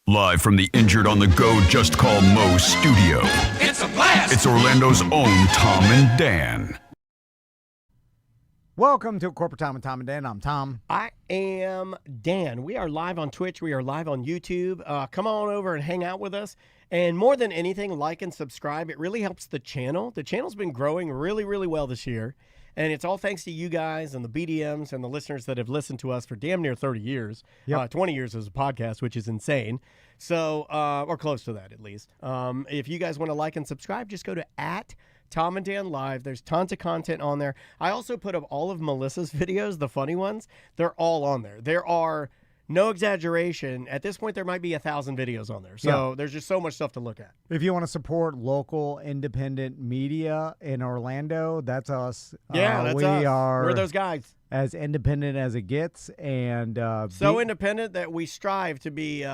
Live from the Injured on the Go Just Call Mo studio. It's a blast! It's Orlando's own Tom and Dan. Welcome to Corporate Tom and Dan. I'm Tom. I am Dan. We are live on Twitch. We are live on YouTube. Come on over and hang out with us. And more than anything, like and subscribe. It really helps the channel. The channel's been growing really, really well this year. And it's all thanks to you guys and the BDMs and the listeners that have listened to us for damn near 30 years. Yep. 20 years as a podcast, which is insane. So, or close to that at least. If you guys want to like and subscribe, just go to @Tom and Dan Live. There's tons of content on there. I also put up all of Melissa's videos, the funny ones. They're all on there. There are, no exaggeration, at this point there might be 1,000 videos on there. So there's just so much stuff to look at. If you want to support local independent media in Orlando, that's us. Yeah, that's we us. are We're those guys. as independent as it gets. And So independent that we strive to be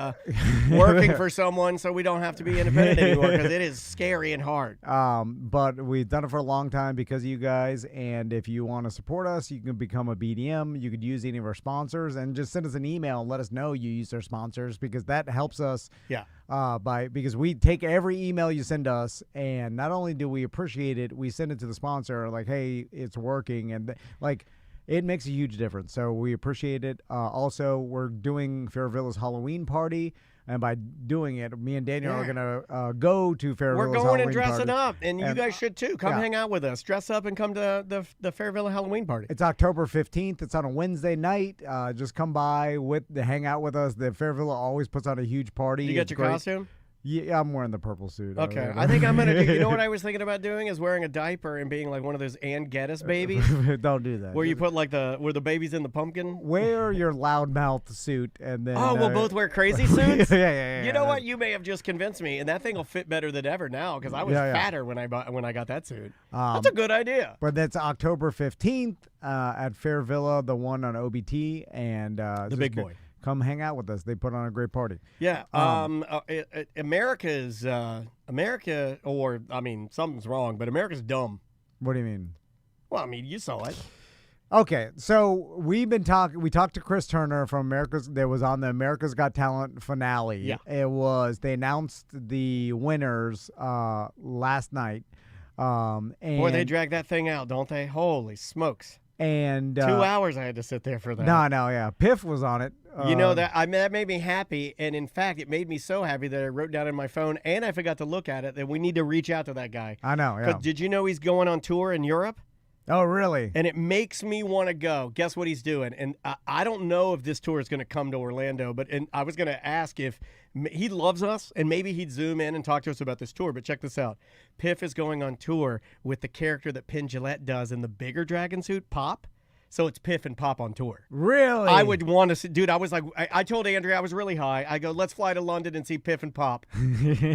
working for someone so we don't have to be independent anymore because it is scary and hard. But we've done it for a long time because of you guys. And if you want to support us, you can become a BDM. You could use any of our sponsors and just send us an email and let us know you use our sponsors because that helps us. Yeah. Because we take every email you send us, and not only do we appreciate it, we send it to the sponsor like, hey, it's working, and it makes a huge difference. So we appreciate it. Also, we're doing Fairvilla's Halloween party, and by doing it, me and Daniel are gonna go to Fairvilla's We're going Halloween and dressing party. up, and you guys should too. Come yeah. hang out with us. Dress up and come to the Fairvilla Halloween party. It's October 15th. It's on a Wednesday night. Just come by hang out with us. The Fairvilla always puts on a huge party. You got It's your great. costume? Yeah, I'm wearing the purple suit. Okay. I think I'm going to do, you know what I was thinking about doing is wearing a diaper and being like one of those Ann Geddes babies Don't do that. where you put like where the baby's in the pumpkin. Wear your loudmouth suit and then. Oh, we'll both wear crazy suits? yeah. You know what? You may have just convinced me, and that thing will fit better than ever now because I was fatter when I got that suit. That's a good idea. But that's October 15th at Fairvilla, the one on OBT, and The big boy. Come hang out with us. They put on a great party. Yeah. America, or I mean, something's wrong, but America's dumb. What do you mean? Well, I mean, you saw it. Okay, so we've been talking. We talked to Chris Turner from America's. That was on the America's Got Talent finale. Yeah. They announced the winners last night. And Boy, they drag that thing out, don't they? Holy smokes! And 2 hours I had to sit there for that. No, yeah. Piff was on it. You know that made me happy, and in fact, it made me so happy that I wrote down in my phone, and I forgot to look at it, that we need to reach out to that guy. I know. Yeah. Did you know he's going on tour in Europe? Oh, really? And it makes me want to go. Guess what he's doing? And I don't know if this tour is going to come to Orlando, but I was going to ask if he loves us, and maybe he'd zoom in and talk to us about this tour. But check this out. Piff is going on tour with the character that Penn Jillette does in the bigger dragon suit, Pop. So it's Piff and Pop on tour. Really? I would want to see, dude, I was like, I told Andrea, I was really high. I go, let's fly to London and see Piff and Pop.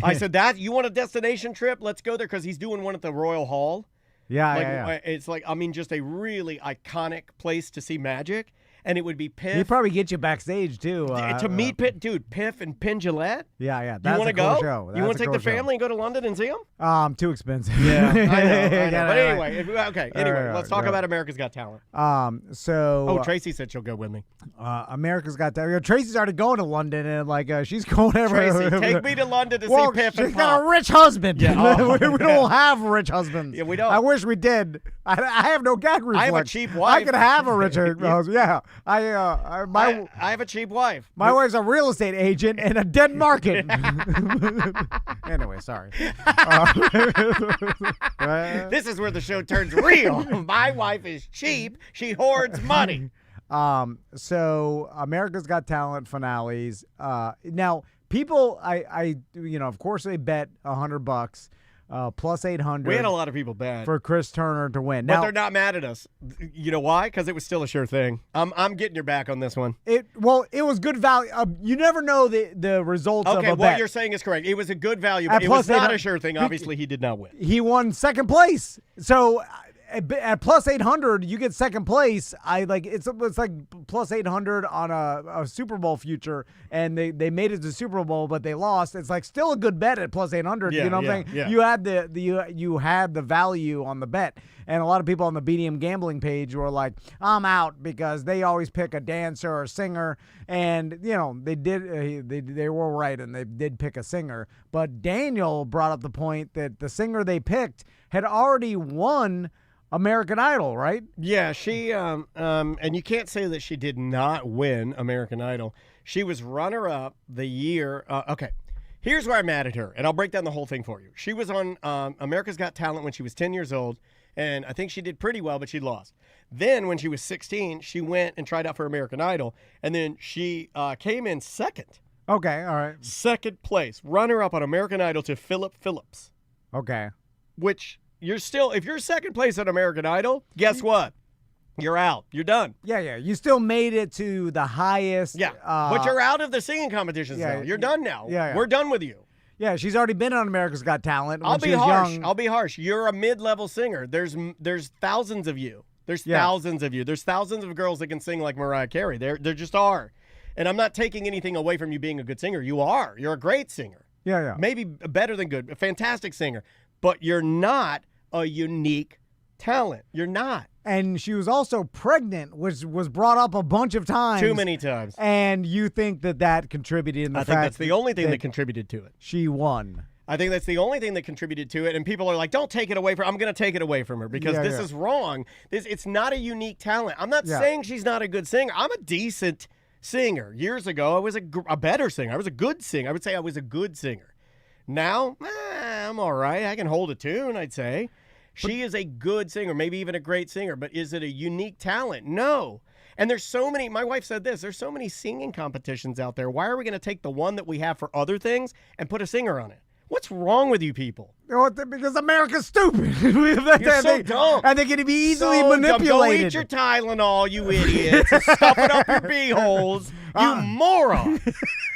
I said, you want a destination trip? Let's go there because he's doing one at the Royal Hall. Yeah. It's like, I mean, just a really iconic place to see magic. And it would be Piff. He'd probably get you backstage, too. To meet Piff and Penn Jillette. Yeah. You That's want to a cool go? show. You want to take the cool show. family and go to London and see them? Too expensive. Yeah, I know. But Right. anyway, okay. Anyway, let's talk about America's Got Talent. Tracy said she'll go with me. America's Got Talent. Tracy's already going to London, and she's going everywhere. Tracy, take me to London to see Piff and She's got Pop. a rich husband. Yeah. we don't have rich husbands. Yeah, we don't. I wish we did. I have no gag reflex. I have a cheap wife. I could have a rich husband. Yeah. I have a cheap wife. My wife's a real estate agent in a dead market. Anyway, sorry. This is where the show turns real. My wife is cheap. She hoards money. So America's Got Talent finales. Now people, of course they bet $100. Plus 800. We had a lot of people bet for Chris Turner to win. But now, they're not mad at us. You know why? Because it was still a sure thing. I'm getting your back on this one. It was good value. You never know the results of a bet. Okay, what you're saying is correct. It was a good value, but it was not a sure thing. Obviously, he did not win. He won second place. So at plus 800, you get second place. It's like plus 800 on a Super Bowl future, and they made it to Super Bowl, but they lost. It's like still a good bet at plus 800. Yeah, you know what I'm saying? yeah. You had the value on the bet, and a lot of people on the BDM gambling page were like, I'm out because they always pick a dancer or singer, and they did they were right, and they did pick a singer. But Daniel brought up the point that the singer they picked had already won American Idol, right? Yeah, she and you can't say that she did not win American Idol. She was runner-up the year. Okay, here's where I'm mad at her, and I'll break down the whole thing for you. She was on America's Got Talent when she was 10 years old, and I think she did pretty well, but she lost. Then when she was 16, she went and tried out for American Idol, and then she came in second. Okay, all right. Second place, runner-up on American Idol to Philip Phillips. Okay. Which if you're second place at American Idol, guess what? You're out. You're done. Yeah. You still made it to the highest. Yeah. But you're out of the singing competitions now. You're done now. Yeah. We're done with you. Yeah, she's already been on America's Got Talent. When I'll she be was harsh. young. I'll be harsh. You're a mid-level singer. There's thousands of you. There's thousands of you. There's thousands of girls that can sing like Mariah Carey. There just are. And I'm not taking anything away from you being a good singer. You are. You're a great singer. Yeah. Maybe better than good. A fantastic singer. But you're not a unique talent. You're not. And she was also pregnant, which was brought up a bunch of times. Too many times. And you think that contributed in the I fact think that's the only thing that contributed to it. She won. I think that's the only thing that contributed to it. And people are like, don't take it away from her. I'm going to take it away from her because this is wrong. It's not a unique talent. I'm not saying she's not a good singer. I'm a decent singer. Years ago, I was a better singer. I was a good singer. I would say I was a good singer. Now, I'm all right. I can hold a tune, I'd say. She is a good singer, maybe even a great singer, but is it a unique talent? No. And there's so many, my wife said this, there's so many singing competitions out there. Why are we going to take the one that we have for other things and put a singer on it? What's wrong with you people? Because America's stupid. You're so dumb. And they can be easily manipulated. Go eat your Tylenol, you idiots. And stuff it up your beeholes, you moron.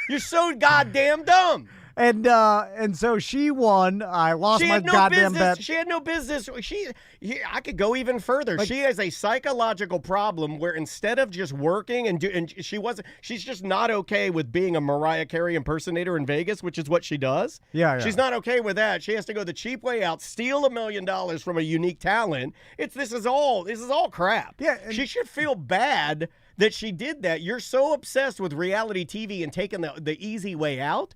You're so goddamn dumb. And so she won. I lost my goddamn bet. She had no business. I could go even further. She has a psychological problem where instead of just working and she's just not okay with being a Mariah Carey impersonator in Vegas, which is what she does. Yeah. She's not okay with that. She has to go the cheap way out, steal $1 million from a unique talent. This is all crap. Yeah. She should feel bad that she did that. You're so obsessed with reality TV and taking the easy way out.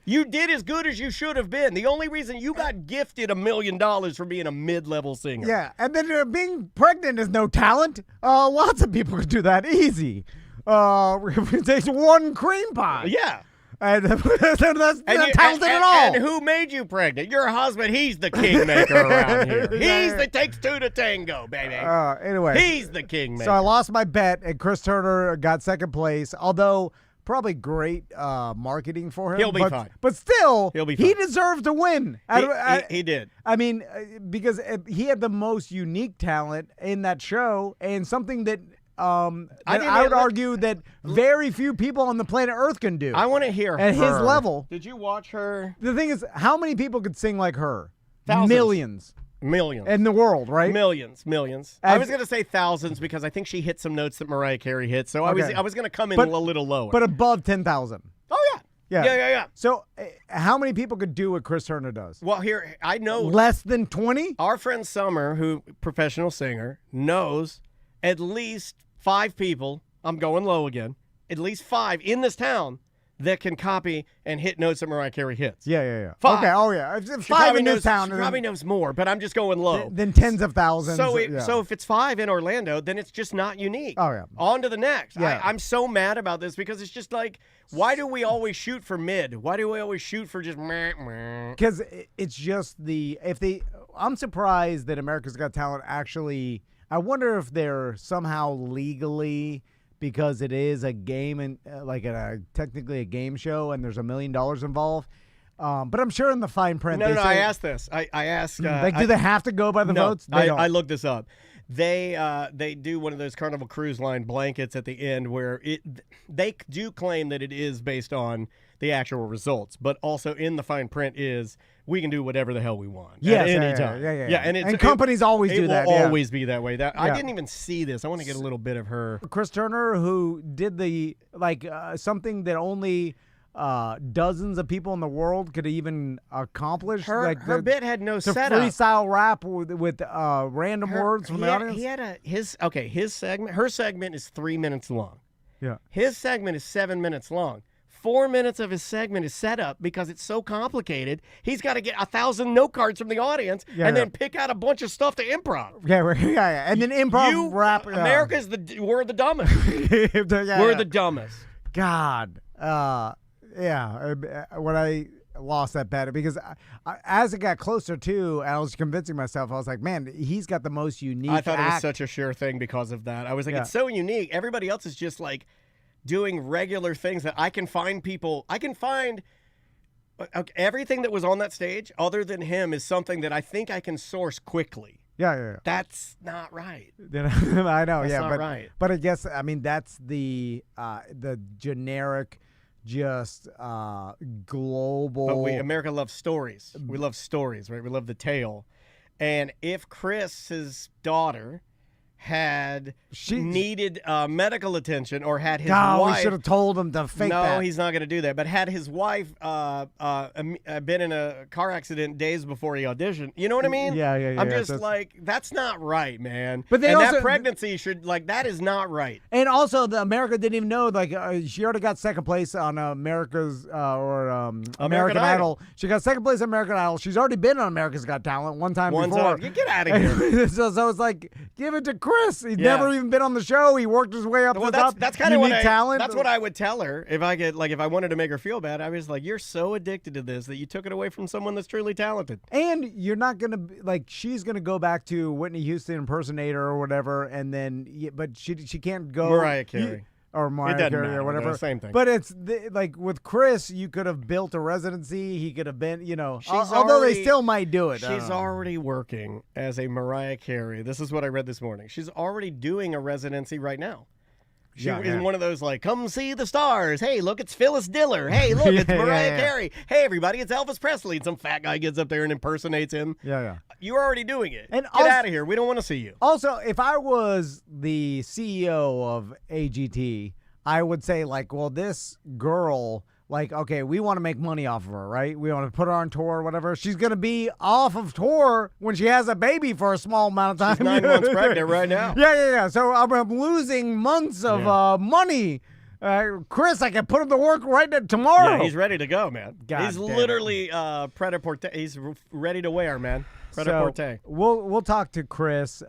You did as good as you should have been. The only reason you got gifted $1 million for being a mid-level singer. Yeah, and then being pregnant is no talent. Lots of people could do that easy. It takes one cream pie. Yeah. And that's not talented at all. And who made you pregnant? Your husband. He's the kingmaker around here. He's the takes two to tango, baby. Anyway. He's the kingmaker. So I lost my bet, and Chris Turner got second place, although probably great marketing for him. He'll be fine. But still, he'll be fine. He desered to win. He did. I mean, because he had the most unique talent in that show, and something that I would argue that very few people on the planet Earth can do. I want to hear at her. his level. Did you watch her? The thing is, how many people could sing like her? Thousands. Millions in the world, right? Millions. I was going to say thousands because I think she hit some notes that Mariah Carey hit. So I was going to come in a little lower. But above 10,000. Oh, yeah. Yeah. So how many people could do what Chris Turner does? Well, here, I know. Less than 20? Our friend Summer, who professional singer, knows at least 5 people, I'm going low again, at least 5 in this town that can copy and hit notes that Mariah Carey hits. Yeah. 5. Okay, oh yeah. 5 in this town. She probably knows more, but I'm just going low. Then tens of thousands. So if it's 5 in Orlando, then it's just not unique. Oh, yeah. On to the next. Yeah. I'm so mad about this because it's just like, why do we always shoot for mid? Why do we always shoot for just meh? Because it's just I'm surprised that America's Got Talent actually, I wonder if they're somehow legally, because it is a game and technically a game show and there's $1 million involved. But I'm sure in the fine print. No, I asked this. I asked. Do they have to go by the votes? I looked this up. They do one of those Carnival Cruise Line blankets at the end where they do claim that it is based on the actual results, but also in the fine print is we can do whatever the hell we want Yes, at any time. Yeah. And companies always do that. It will yeah. always be that way. I Yeah. didn't even see this. I want to get a little bit of her. Chris Turner, who did the something that only dozens of people in the world could even accomplish. Her bit had no to setup. freestyle rap with random words from the audience. He had his segment. Her segment is 3 minutes long. Yeah. His segment is 7 minutes long. 4 minutes of his segment is set up because it's so complicated. He's got to get 1,000 note cards from the audience and then pick out a bunch of stuff to improv. Yeah. And then improv rap. America's we're the dumbest. We're the dumbest. God. When I lost that bet, because as it got closer to, I was convincing myself, I was like, man, he's got the most unique I thought act. it was such a sure thing because of that. I was like, it's so unique. Everybody else is just like doing regular things that I can find people. I can find everything that was on that stage other than him is something that I think I can source quickly. Yeah. That's not right. I know. That's not right. But I guess, I mean, that's the generic, just global. But America loves stories. We love stories, right? We love the tale. And if Chris's daughter had needed medical attention or had his wife... we should have told him to fake that. No, he's not going to do that. But had his wife been in a car accident days before he auditioned, you know what I mean? Yeah. I'm just like, that's not right, man. But that pregnancy should, that is not right. And also, America didn't even know, she already got second place on America's, American Idol. She got second place on American Idol. She's already been on America's Got Talent one time before. You get out of here. so it's like, give it to Chris. He's never even been on the show. He worked his way up to the top. That's kind of what talent. That's what I would tell her if I could, if I wanted to make her feel bad. I was like, you're so addicted to this that you took it away from someone that's truly talented. And you're not gonna she's gonna go back to Whitney Houston impersonator or whatever, and then but she can't go Mariah Carey. Or Mariah Carey or whatever. Same thing. But it's with Chris, you could have built a residency. He could have been, although they still might do it. She's already working as a Mariah Carey. This is what I read this morning. She's already doing a residency right now. She is one of those come see the stars. Hey, look, it's Phyllis Diller. Hey, look, it's Mariah Carey. Hey, everybody, it's Elvis Presley. And some fat guy gets up there and impersonates him. Yeah. You're already doing it. And Get out of here. We don't want to see you. Also, if I was the CEO of AGT, I would say, this girl, okay, we want to make money off of her, right? We want to put her on tour or whatever. She's going to be off of tour when she has a baby for a small amount of time. She's 9 months pregnant right now. Yeah. So I'm losing months of money. Chris, I can put him to work tomorrow. Yeah, he's ready to go, man. He's literally pret-a-porter. He's ready to wear, man. Pret-a-porter. We'll talk to Chris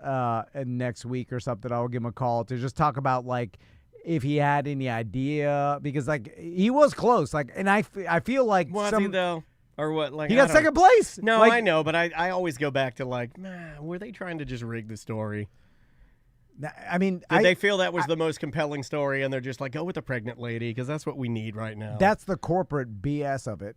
next week or something. I'll give him a call to just talk about, if he had any idea, because he was close, and I feel like was he though, or what? He got second place. No, I know, but I always go back to were they trying to just rig the story? I mean, did they feel that was the most compelling story, and they're just go with the pregnant lady because that's what we need right now? That's the corporate BS of it,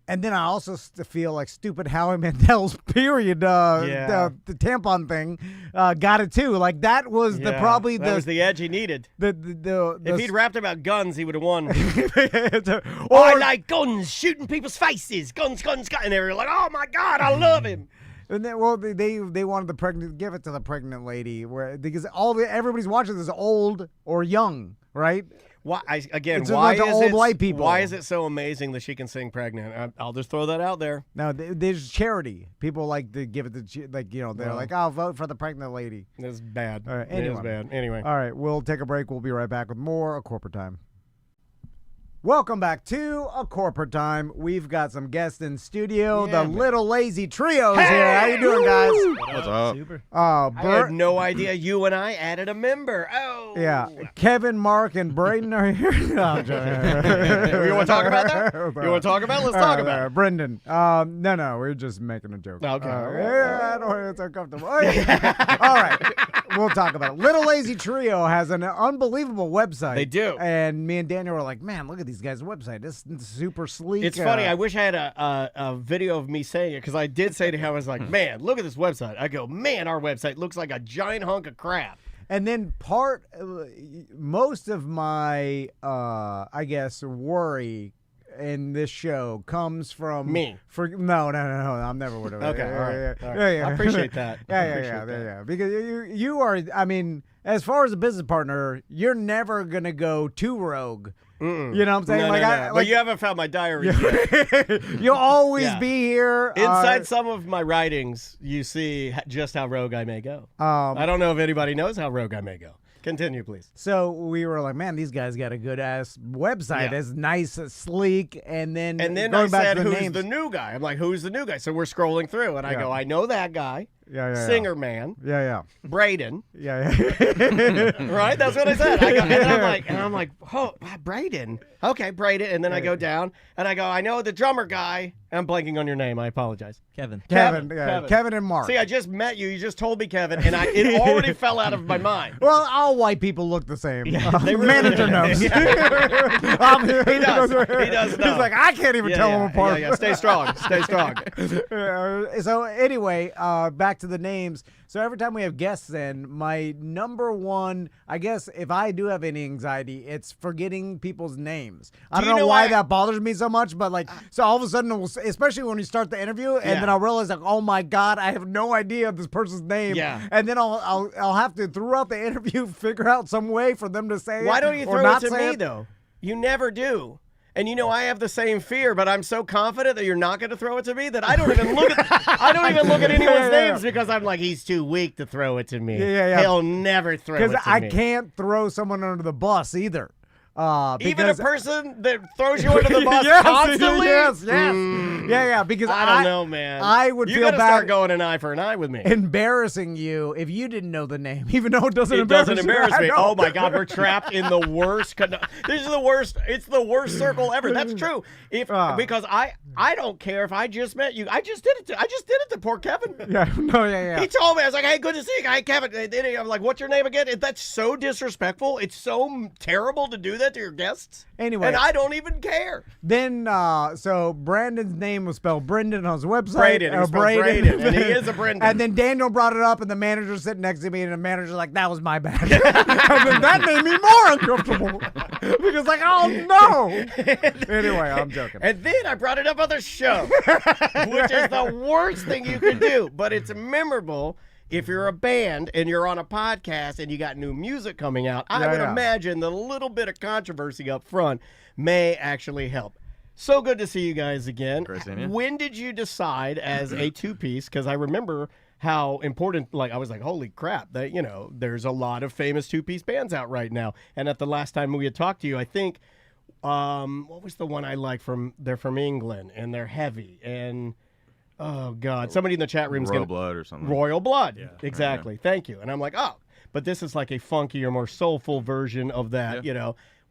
And then I also feel like stupid Howie Mandel's period, the tampon thing, got it too. That was that was the edge he needed. If he'd rapped about guns, he would have won. I like guns, shooting people's faces, guns, and they were like, "Oh my God, I love him." And then, they wanted the pregnant, give it to the pregnant lady, because everybody's watching this old or young, right? Why white people. Why is it so amazing that she can sing pregnant? I'll just throw that out there. No, there's charity. People like to give it to, they're I'll vote for the pregnant lady. It's bad. All right, It is bad. Anyway. All right, we'll take a break. We'll be right back with more Corporate Time. Welcome back to A Corporate Time. We've got some guests in studio. The Little Lazy Trio's here. How you doing, guys? What's up? Super. I had no idea you and I added a member. Oh. Yeah. Kevin, Mark, and Braden are here. You want to talk about that? You want to talk about it? Let's talk about it. Brendan. No. We're just making a joke. Okay. I don't. It's uncomfortable. All right. We'll talk about it. Little Lazy Trio has an unbelievable website. They do. And me and Daniel were like, man, look at these guys' website. This is super sleek. It's funny. I wish I had a video of me saying it, because I did say to him, I was like, man, look at this website. I go, man, our website looks like a giant hunk of crap. And then most of my, I guess, worry in this show comes from me. No, I'm never worried about it. Okay, all right. Yeah. I appreciate that. Yeah. Because you are, I mean, as far as a business partner, you're never gonna go too rogue. You know what I'm saying? No. But you haven't found my diary yet. You'll always be here. Inside some of my writings, you see just how rogue I may go. I don't know if anybody knows how rogue I may go. Continue, please. So we were like, man, these guys got a good ass website. Yeah. It's nice, sleek, and then I going back said, to the who's names. the new guy? I'm like, who's the new guy? So we're scrolling through, and I go, I know that guy. Singer man. Yeah. Braden. Yeah. Right? That's what I said. And I'm like, oh, Braden. Okay, Braden. And then I go down, and I go, I know the drummer guy. I'm blanking on your name. I apologize. Kevin and Mark. See, I just met you. You just told me Kevin, and it already fell out of my mind. Well, all white people look the same. They really manager do. knows. He does. He does know. He's like, I can't even tell them apart. Yeah. Stay strong. Stay strong. So anyway, back to the names. So every time we have guests in, my number one, I guess if I do have any anxiety, it's forgetting people's names. I don't know why that bothers me so much, but like, so all of a sudden, especially when you start the interview, and then I'll realize like, oh my God, I have no idea this person's name. Yeah. And then I'll have to, throughout the interview, figure out some way for them to say it. Why don't you or throw not it to say me, though? You never do. And I have the same fear, but I'm so confident that you're not going to throw it to me that I don't even look at anyone's names because I'm like, he's too weak to throw it to me. Yeah. He'll never throw it to me. Because I can't throw someone under the bus either. Even a person that throws you under the bus constantly? Yes. Yeah, because I don't know, man. I would feel You gotta bad start going an eye for an eye with me. embarrassing you if you didn't know the name, even though it doesn't It embarrass doesn't you. embarrass I me. know. Oh my God, we're trapped in the worst. This is the worst. It's the worst circle ever. That's true. Because I don't care if I just met you. I just did it to poor Kevin. Yeah. He told me, I was like, hey, good to see you. Hey, Kevin. And then I'm like, what's your name again? That's so disrespectful. It's so terrible to do that to your guests. Anyway. And I don't even care. Then, so Brandon's name was spelled Brendan on his website. Braden. It was spelled Braden. And he is a Brendan. And then Daniel brought it up, and the manager sitting next to me, and the manager's like, that was my bad. And then that made me more uncomfortable. Because like, oh no. Anyway, I'm joking. And then I brought it up on the show, which is the worst thing you can do. But it's memorable. If you're a band and you're on a podcast and you got new music coming out, I would imagine that a little bit of controversy up front may actually help. So good to see you guys again. When did you decide as a two-piece? Because I remember how important, like, I was like, holy crap, that, there's a lot of famous two-piece bands out right now. And at the last time we had talked to you, I think, what was the one I like they're from England and they're heavy and... Oh, God. Somebody in the chat room's Royal Blood or something. Royal Blood. Yeah. Exactly. Thank you. And I'm like, oh, but this is like a funkier, more soulful version of that,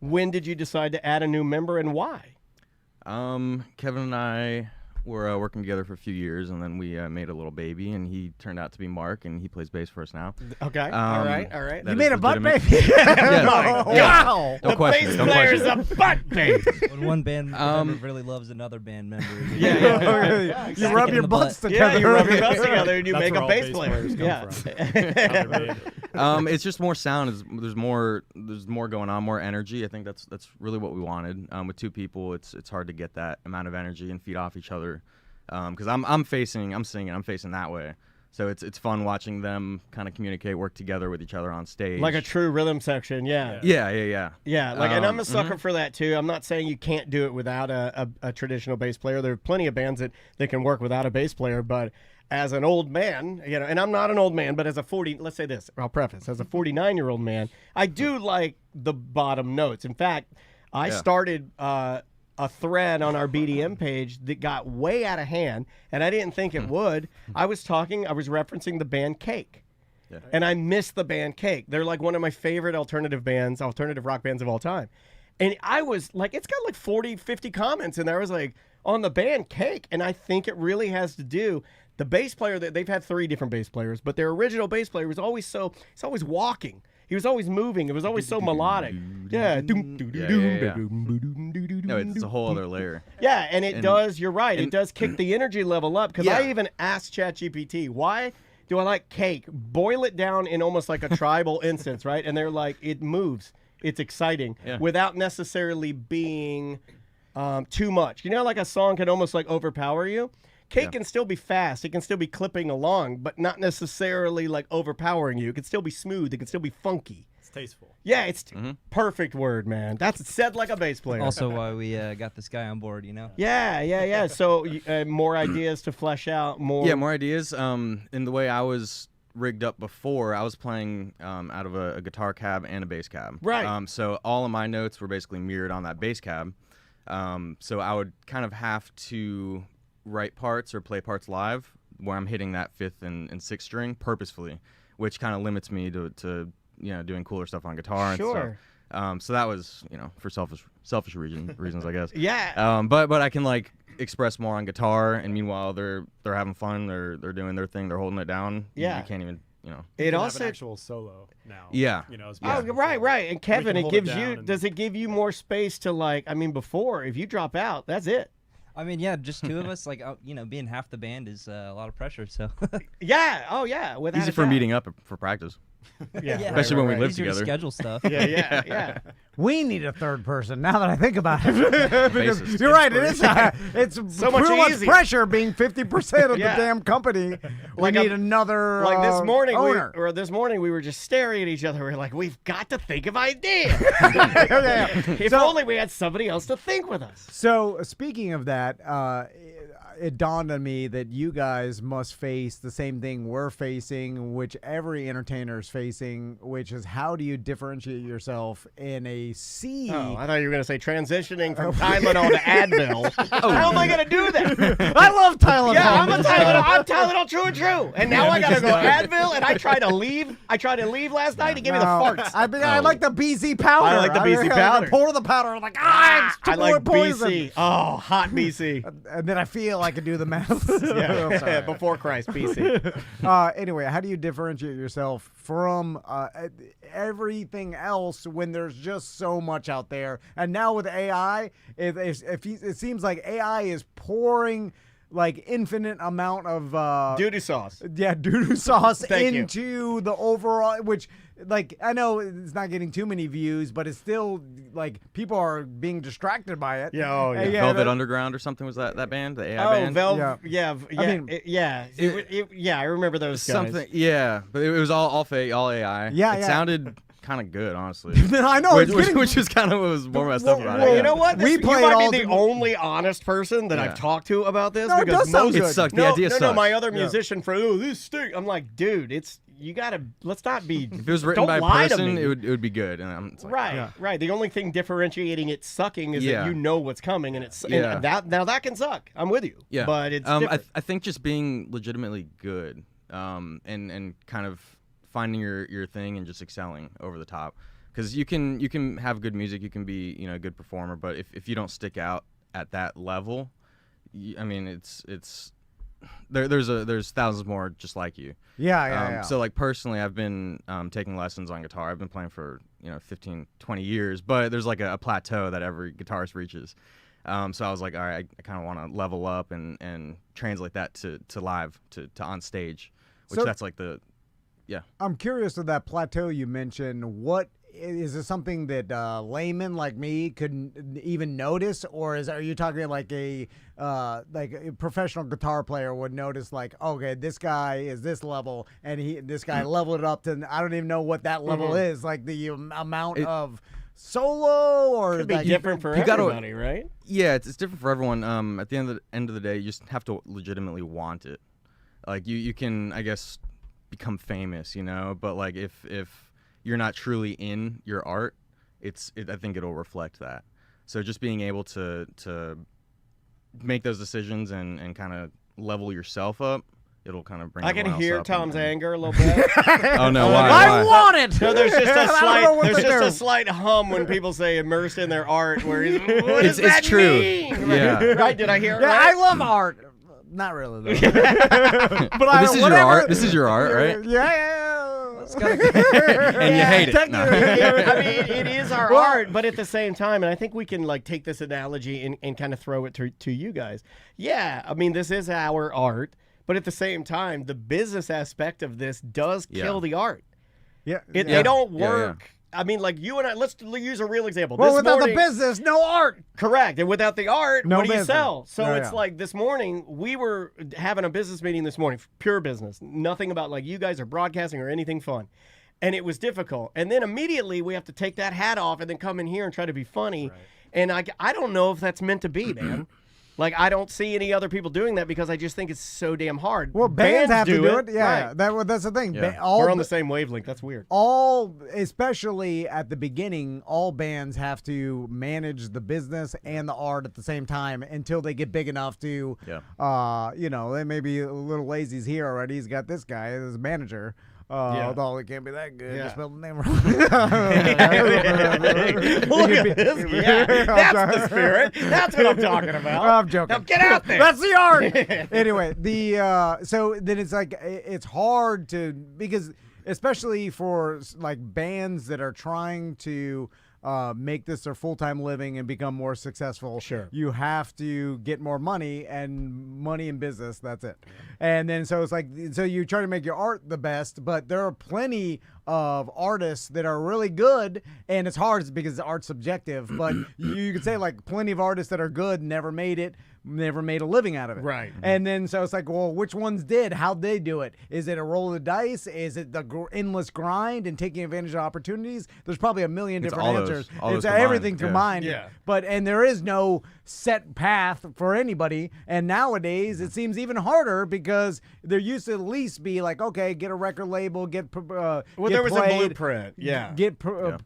When did you decide to add a new member and why? Kevin and I were working together for a few years, and then we made a little baby, and he turned out to be Mark, and he plays bass for us now. Okay. All right. You made a butt baby? Wow. Don't question it. The bass player is a butt baby. When one band member really loves another band member. You rub your butts together. Yeah, you rub your butts together, and you make where a all bass bass player. players come Yeah. from. It's just more sound. There's more going on, more energy. I think that's really what we wanted. With two people, it's hard to get that amount of energy and feed off each other. Because I'm singing, I'm facing that way. So it's fun watching them kind of communicate, work together with each other on stage. Like a true rhythm section, yeah. Yeah. Yeah, and I'm a sucker for that too. I'm not saying you can't do it without a traditional bass player. There are plenty of bands that can work without a bass player, but as an old man, and I'm not an old man, but as a let's say this, I'll preface, as a 49-year-old man, I do like the bottom notes. In fact, I started a thread on our BDM page that got way out of hand, and I didn't think it would. I was referencing the band Cake. Yeah. And I miss the band Cake. They're like one of my favorite alternative rock bands of all time. And I was like, it's got like 40, 50 comments in there. I was like, on the band Cake. And I think it really has to do, the bass player, they've had 3 different bass players, but their original bass player was always he's always walking. He was always moving. It was always so melodic. Yeah. No, it's a whole other layer. Yeah, and it does, you're right, it does kick the energy level up. Because I even asked ChatGPT, why Do I like cake? Boil it down in almost like a tribal instance, right? And they're like, it moves. It's exciting without necessarily being too much. You know, like a song can almost like overpower you. Cake can still be fast. It can still be clipping along, but not necessarily like overpowering you. It can still be smooth. It can still be funky. It's tasteful. Yeah, it's perfect word, man. That's said like a bass player. Also why we got this guy on board, you know? Yeah. So more ideas to flesh out more. Yeah, more ideas. In the way I was rigged up before, I was playing out of a guitar cab and a bass cab. Right. So all of my notes were basically mirrored on that bass cab. So I would kind of have to write parts or play parts live where I'm hitting that 5th and 6th string purposefully, which kind of limits me to doing cooler stuff on guitar and stuff. So that was, for selfish reasons, I guess. Yeah. But I can like express more on guitar, and meanwhile they're having fun, they're doing their thing, they're holding it down. Yeah. You can't even, It have also an actual solo now. Yeah. As Oh, before. right. And Kevin, can it hold gives down you. and- Does it give you more space to like? I mean, before if you drop out, that's it. I mean, yeah, just two of us, like, being half the band is a lot of pressure, so. Yeah. Oh, yeah. Without easy a for doubt. meeting up for practice. Yeah. Especially when we live Easier to together. schedule stuff. Yeah. We need a third person now that I think about it. Because Bassist. you're right. It is. It's So much too much easier. pressure being 50% of Yeah. the damn company. We Like need a- another Like this morning, owner. this morning we were just staring at each other. We are like, we've got to think of ideas. Yeah. If only we had somebody else to think with us. So speaking of that, it dawned on me that you guys must face the same thing we're facing, which every entertainer is facing, which is how do you differentiate yourself in a sea? Oh, I thought you were going to say transitioning from Tylenol to Advil. How am I going to do that? I love Tylenol. Yeah, I'm Tylenol true and true. And now I got to go Advil, and I tried to leave. I tried to leave last night. He gave me the farts. I like the BC powder. I like the BC powder. Pour the powder. I'm like, it's too I like poison. BC. Oh, hot BC. And then I feel I can do the math. Yeah, before Christ, BC. Anyway, how do you differentiate yourself from everything else when there's just so much out there? And now with AI, it seems like AI is pouring like infinite amount of Doo-doo sauce. doo-doo sauce Thank you. into the overall, which like I know it's not getting too many views, but it's still like people are being distracted by it. Yeah, oh, yeah. Velvet Underground or something, was that band, the AI Oh, band? I remember those guys. Something, yeah, but it was all fake, all AI. Yeah, it yeah. sounded kind of good, honestly. I know, it's getting- which is kind of what was more messed up about well, it. You know what? We You play it might all be the to- only honest person that Yeah. I've talked to about this. No, it because does sound most- good. It sucked. No, The idea no, sucks. my other musician friend, this stink. I'm like, dude, let's not be. If it was written don't by a lie to person, me. it would be good. And it's like, Right. The only thing differentiating it sucking is that Yeah. you know what's coming, and it's Yeah. and that can suck. I'm with you. Yeah, but it's I different. think just being legitimately good, and kind of finding your thing and just excelling over the top, because you can have good music, you can be a good performer, but if you don't stick out at that level, I mean it's there's thousands more just like you. Yeah. So like personally, I've been taking lessons on guitar. I've been playing for 15, 20 years, but there's like a plateau that every guitarist reaches. So I was like, all right, I kind of want to level up and translate that to live, to on stage, which So- that's like I'm curious of that plateau you mentioned. What is it, something that layman like me could even notice, or are you talking like a professional guitar player would notice, like, okay, this guy is this level, and this guy leveled it up to, I don't even know what that level is, like the amount of solo, or Could be like, different for you gotta- everybody, right? yeah, it's different for everyone. At the end of the day, you just have to legitimately want it. Like you can, I guess, become famous, but like if you're not truly in your art, I think it'll reflect that. So just being able to make those decisions and kind of level yourself up, it'll kind of bring. I can everyone else hear up Tom's and- anger a little bit. Oh no! Why? I Why? want it. No, there's just I a don't know slight, what there's to just do. a slight hum when people say immersed in their art. Where he's, what does It's that true. mean? Yeah. Right? Did I hear it Yeah, right? I love art. Not really, though. But Well, this is your art. This is your art, right? Yeah. And you hate it. No. I mean, it is our art, but at the same time, and I think we can like take this analogy and kind of throw it to you guys. Yeah, I mean, this is our art, But at the same time, the business aspect of this does kill the art. Yeah, They don't work. I mean, like you and I, let's use a real example. Well, this without morning, the business, no art. correct. And without the art, No what do you business. sell? So Yeah, it's yeah. like this morning, we were having a business meeting this morning, pure business. Nothing about like you guys are broadcasting or anything fun. And it was difficult. And then immediately we have to take that hat off and then come in here and try to be funny. Right. And I don't know if that's meant to be, man. Like, I don't see any other people doing that because I just think it's so damn hard. Well, bands have to do it. Yeah, Right. that's the thing. Yeah. We're on the same wavelength. That's weird. Especially at the beginning, all bands have to manage the business and the art at the same time until they get big enough to, they may be a little lazy's here already. He's got this guy as a manager. Although it can't be that good. Just spell the name wrong. Look at this. Yeah, that's the spirit. That's what I'm talking about. I'm joking. Now get out there. That's the art. Anyway, so then it's like it's hard to, because especially for like bands that are trying to make this their full-time living and become more successful. Sure. You have to get more money, and money in business, that's it. And then so it's like, so you try to make your art the best, but there are plenty of artists that are really good, and it's hard because art's subjective, but you could say like plenty of artists that are good never made a living out of it. Right. And then so it's like, well, which ones did? How'd they do it? Is it a roll of the dice? Is it the endless grind and taking advantage of opportunities? There's probably a million It's different all those- answers. all those It's combined, everything yeah. combined. Yeah. And there is no set path for anybody. And nowadays it seems even harder because there used to at least be like, okay, get a record label, get There was played, a blueprint. Yeah. get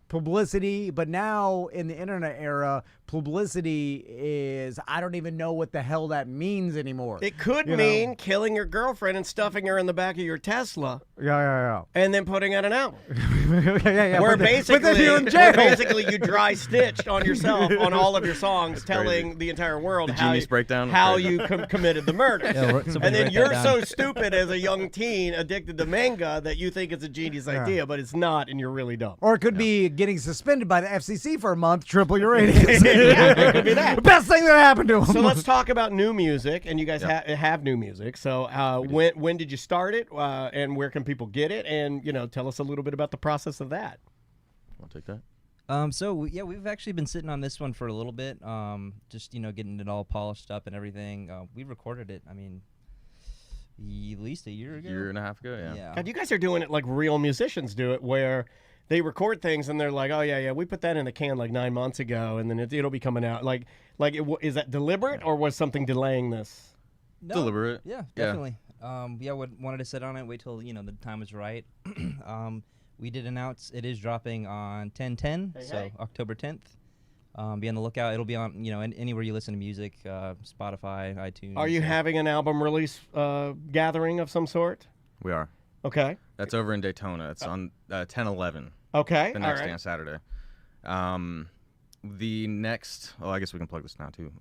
publicity. But now in the internet era, publicity is, I don't even know what the hell that means anymore. It could mean killing your girlfriend and stuffing her in the back of your Tesla Yeah. and then putting out an album. Yeah. Where but then you're in jail. basically you dry stitched on yourself on all of your songs, telling the entire world how Genius Breakdown. how Crazy. you committed the murder. somebody And then write you're that so down. stupid as a young teen addicted to manga that you think it's a genius idea, but it's not, and you're really dumb. Or it could be getting suspended by the FCC for a month, triple your ratings. Yeah, it could be that. Best thing that happened to him. So let's talk about new music, and you guys have new music. So when did you start it, and where can people get it? And tell us a little bit about the process of that. Want to take that? We've actually been sitting on this one for a little bit. Just getting it all polished up and everything. We recorded it. I mean, at least a year ago. Year and a half ago, yeah. Yeah. God, you guys are doing it like real musicians do it, where they record things and they're like, oh yeah, we put that in the can like 9 months ago, and then it'll be coming out. Is that deliberate, or was something delaying this? No, Deliberate. Yeah, Yeah. definitely. Wanted to sit on it, wait till the time was right. We did announce it is dropping on 10/10, so October 10th. Be on the lookout. It'll be on anywhere you listen to music, Spotify, iTunes. Are you having an album release gathering of some sort? We are. Okay. That's over in Daytona. It's on 10/11. Okay. The next day on Saturday. The next, I guess we can plug this now too.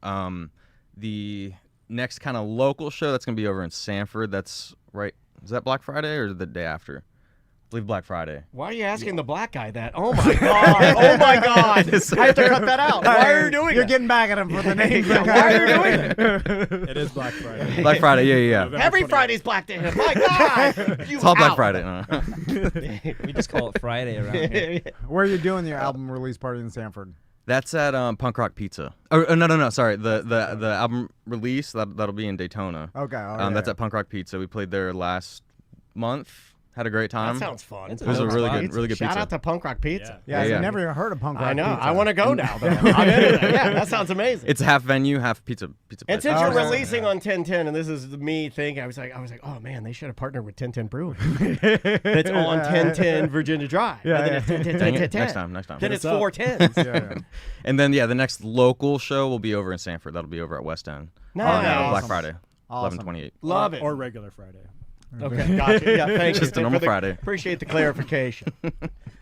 The next kind of local show that's gonna be over in Sanford. That's right. Is that Black Friday or the day after? I believe Black Friday. Why are you asking the black guy that? Oh my god! Oh my god! I have to cut that out. Why are you doing You're it? getting back at him for the name. Why are you doing it? It is Black Friday. Black Friday. Yeah. November Every 28th. Friday's black to him. My god! It's all Black Friday. No. We just call it Friday around here. Where are you doing your album release party in Sanford? That's at Punk Rock Pizza. No. Sorry. The album release that'll be in Daytona. Okay. That's at Punk Rock Pizza. We played there last month. Had a great time. That sounds fun. It's It was a really good Shout pizza. out to Punk Rock Pizza. Yeah, Yeah. I've never even heard of punk rock I know. pizza. I want to go now. Though. I'm into that. Yeah, that sounds amazing. It's half venue, half pizza. And place. since you're Okay. releasing on 10/10, and this is me thinking, I was like, oh man, they should have partnered with 1010 Brewing. It's on 1010 Virginia Drive. Yeah, and then yeah. it's 1010, Dang it. 1010. Next time. Then it's up. 4 10s. Yeah. And then the next local show will be over in Sanford. That'll be over at West End. Nice. Black Awesome. Friday. Awesome. 11/28. Love it. Or regular Friday. Okay, gotcha. Yeah, thank you. Just a normal Friday. Appreciate the clarification.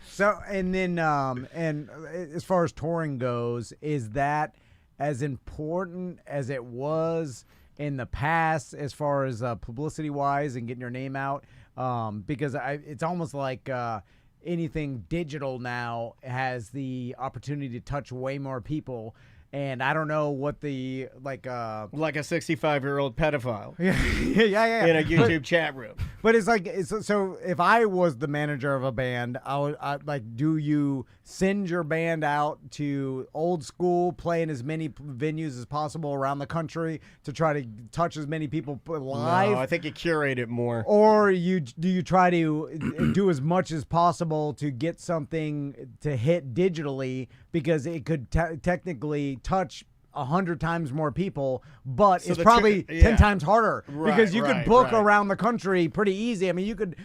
So, and then, and as far as touring goes, is that as important as it was in the past, as far as publicity wise and getting your name out? Because it's almost like anything digital now has the opportunity to touch way more people. and I don't know what the like a 65-year-old pedophile yeah. in a YouTube chat room. But it's like, so if I was the manager of a band, I like, do you send your band out to old school, play in as many venues as possible around the country to try to touch as many people live? No, I think you curate it more. Or do you try to do as much as possible to get something to hit digitally, because it could technically touch 100 times more people, but So it's the probably trick- 10 yeah. times harder, because you could Right, book right. around the country pretty easy. I mean, you could,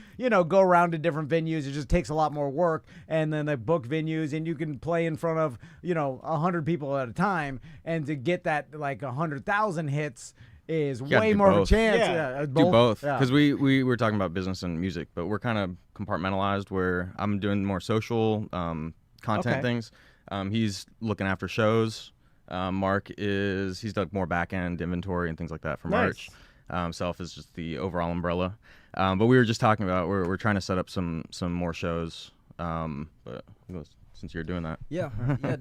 go around to different venues. It just takes a lot more work, and then they book venues, and you can play in front of, 100 people at a time, and to get that like 100,000 hits is gotta way do more of a both. chance. Yeah. Do both, Yeah. because we were talking about business and music, but we're kind of compartmentalized, where I'm doing more social content Okay. things. He's looking after shows. Mark he's done more back end inventory and things like that for Nice. merch. Self is just the overall umbrella. But we were just talking about we're trying to set up some more shows. But since you're doing that, Yeah.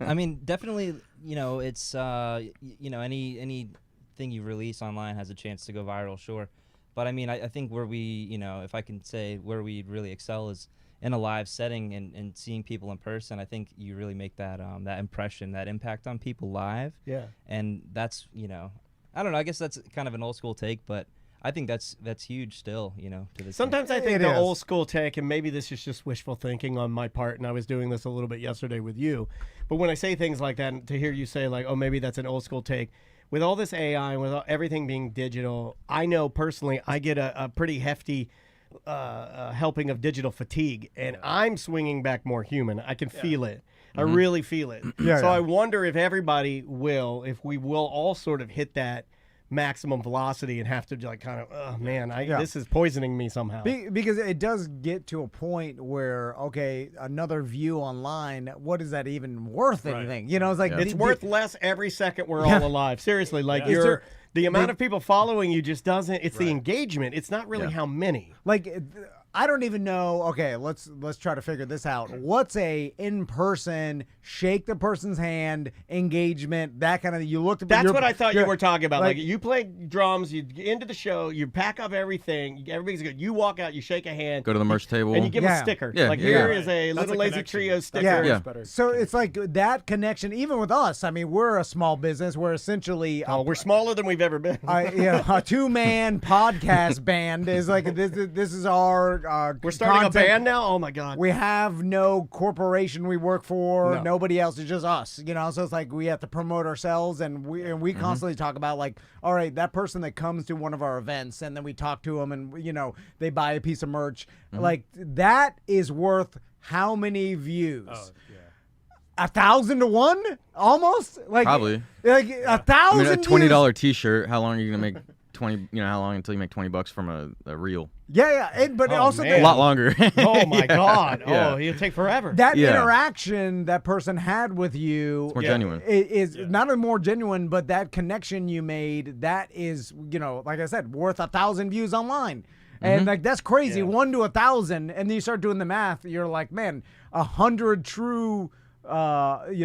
I mean, definitely. It's anything you release online has a chance to go viral, sure. But I mean, I think where we, if I can say where we really excel is in a live setting and seeing people in person. I think you really make that that impression, that impact on people live. Yeah. And that's, I don't know. I guess that's kind of an old school take, but I think that's huge still, to this. Sometimes I think It the is. old school take, and maybe this is just wishful thinking on my part, and I was doing this a little bit yesterday with you, but when I say things like that, and to hear you say like, oh, maybe that's an old school take, with all this AI and with everything being digital, I know personally I get a pretty hefty helping of digital fatigue, and I'm swinging back more human. I can feel it. I really feel it. Yeah, so yeah. I wonder if everybody will, if we will all sort of hit that maximum velocity and have to like kind of, oh man, this is poisoning me somehow. Because it does get to a point where, okay, another view online, what is that even worth anything? It's like It's worth less every second we're all alive. Seriously, like the amount of people following you just doesn't. It's the engagement. It's not really how many. like, I don't even know. Okay, let's try to figure this out. What's a in-person shake the person's hand engagement, that kind of? You looked at. That's what I thought you were talking about. Like, like- you play drums, you get into the show, you pack up everything, everybody's good. You walk out, you shake a hand, go to the merch table. and you give a Yeah. sticker. Yeah, like yeah, here yeah. is a That's Little a Lazy connection. Trio sticker. Yeah. Yeah. Better. So it's like that connection, even with us. I mean, we're a small business. We're essentially Oh, we're smaller than we've ever been. a two-man podcast band is like this is our We're starting content. a band now. Oh my god. We have no corporation we work for. No. Nobody else. It's just us. So it's like we have to promote ourselves, and we constantly talk about like, all right, that person that comes to one of our events, and then we talk to them, and they buy a piece of merch. Like that is worth how many views? Oh, yeah. 1,000 to 1, almost. Like Probably. like 1,000. a $20 T-shirt. How long are you gonna make 20? How long until you make $20 from a reel? Yeah. But Oh, also man. A lot longer. Oh my god. Yeah. Oh, it'll take forever. that Yeah. interaction that person had with you It's more genuine. is not only more genuine, but that connection you made, that is, like I said, worth 1,000 views online. And like that's crazy. Yeah. 1 to 1,000, and then you start doing the math. You're like, man, 100 true,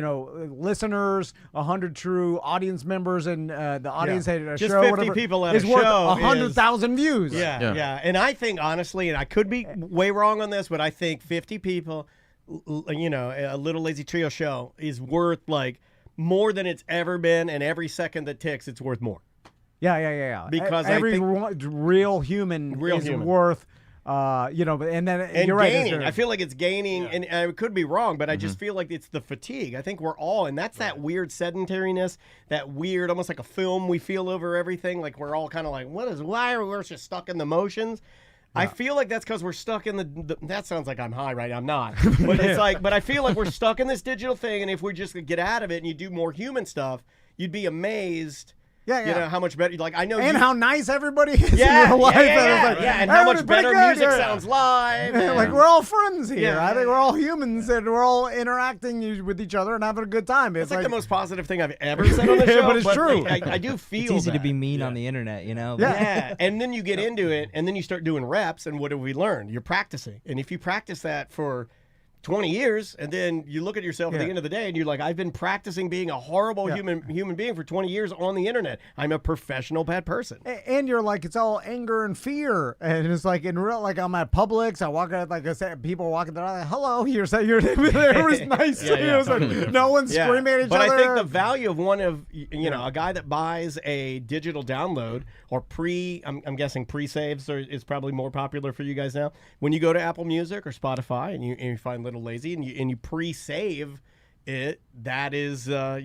listeners, 100 true audience members, and the audience at a Just show, 50 whatever, people at a is worth show 100,000 views. Yeah. And I think honestly, and I could be way wrong on this, but I think 50 people, a Little Lazy Trio show is worth like more than it's ever been, and every second that ticks, it's worth more. Yeah. Because I every think- real human Real is human. worth, and then And you're right. gaining. it's I feel like it's gaining, and I could be wrong, but I Mm-hmm. just feel like it's the fatigue. I think we're all, and that's that weird sedentariness, that weird, almost like a film we feel over everything. Like we're all kind of like, why are we just stuck in the motions? I feel like that's because we're stuck in the. That sounds like I'm high, right? I'm not. But it's like, but I feel like we're stuck in this digital thing, and if we just get out of it and you do more human stuff, you'd be amazed. Yeah. How much better. Like I know. and you, how nice everybody is Yeah, in real life. yeah, and it's yeah, like, yeah, and how much everybody's better pretty music good, sounds live. and- Like we're all friends here. Yeah, I think yeah, we're all humans, and we're all interacting with each other and having a good time. It's like the most positive thing I've ever said on the show. But it's true. like, I do feel It's easy to that. be mean on the internet, but- Yeah, and then you get into it, and then you start doing reps, and what have we learned? You're practicing, and if you practice that for 20 years, and then you look at yourself at the end of the day, and you're like, I've been practicing being a horrible human being for 20 years on the internet. I'm a professional bad person. And you're like, it's all anger and fear, and it's like in real, like I'm at Publix, I walk out, like I said, people walking there, like, hello, you're saying your name there was nice. It's like, no one's screaming at each other. But I think the value of one of a guy that buys a digital download or I'm guessing pre-saves is probably more popular for you guys now. When you go to Apple Music or Spotify and you find Little Lazy and you pre-save it, that's a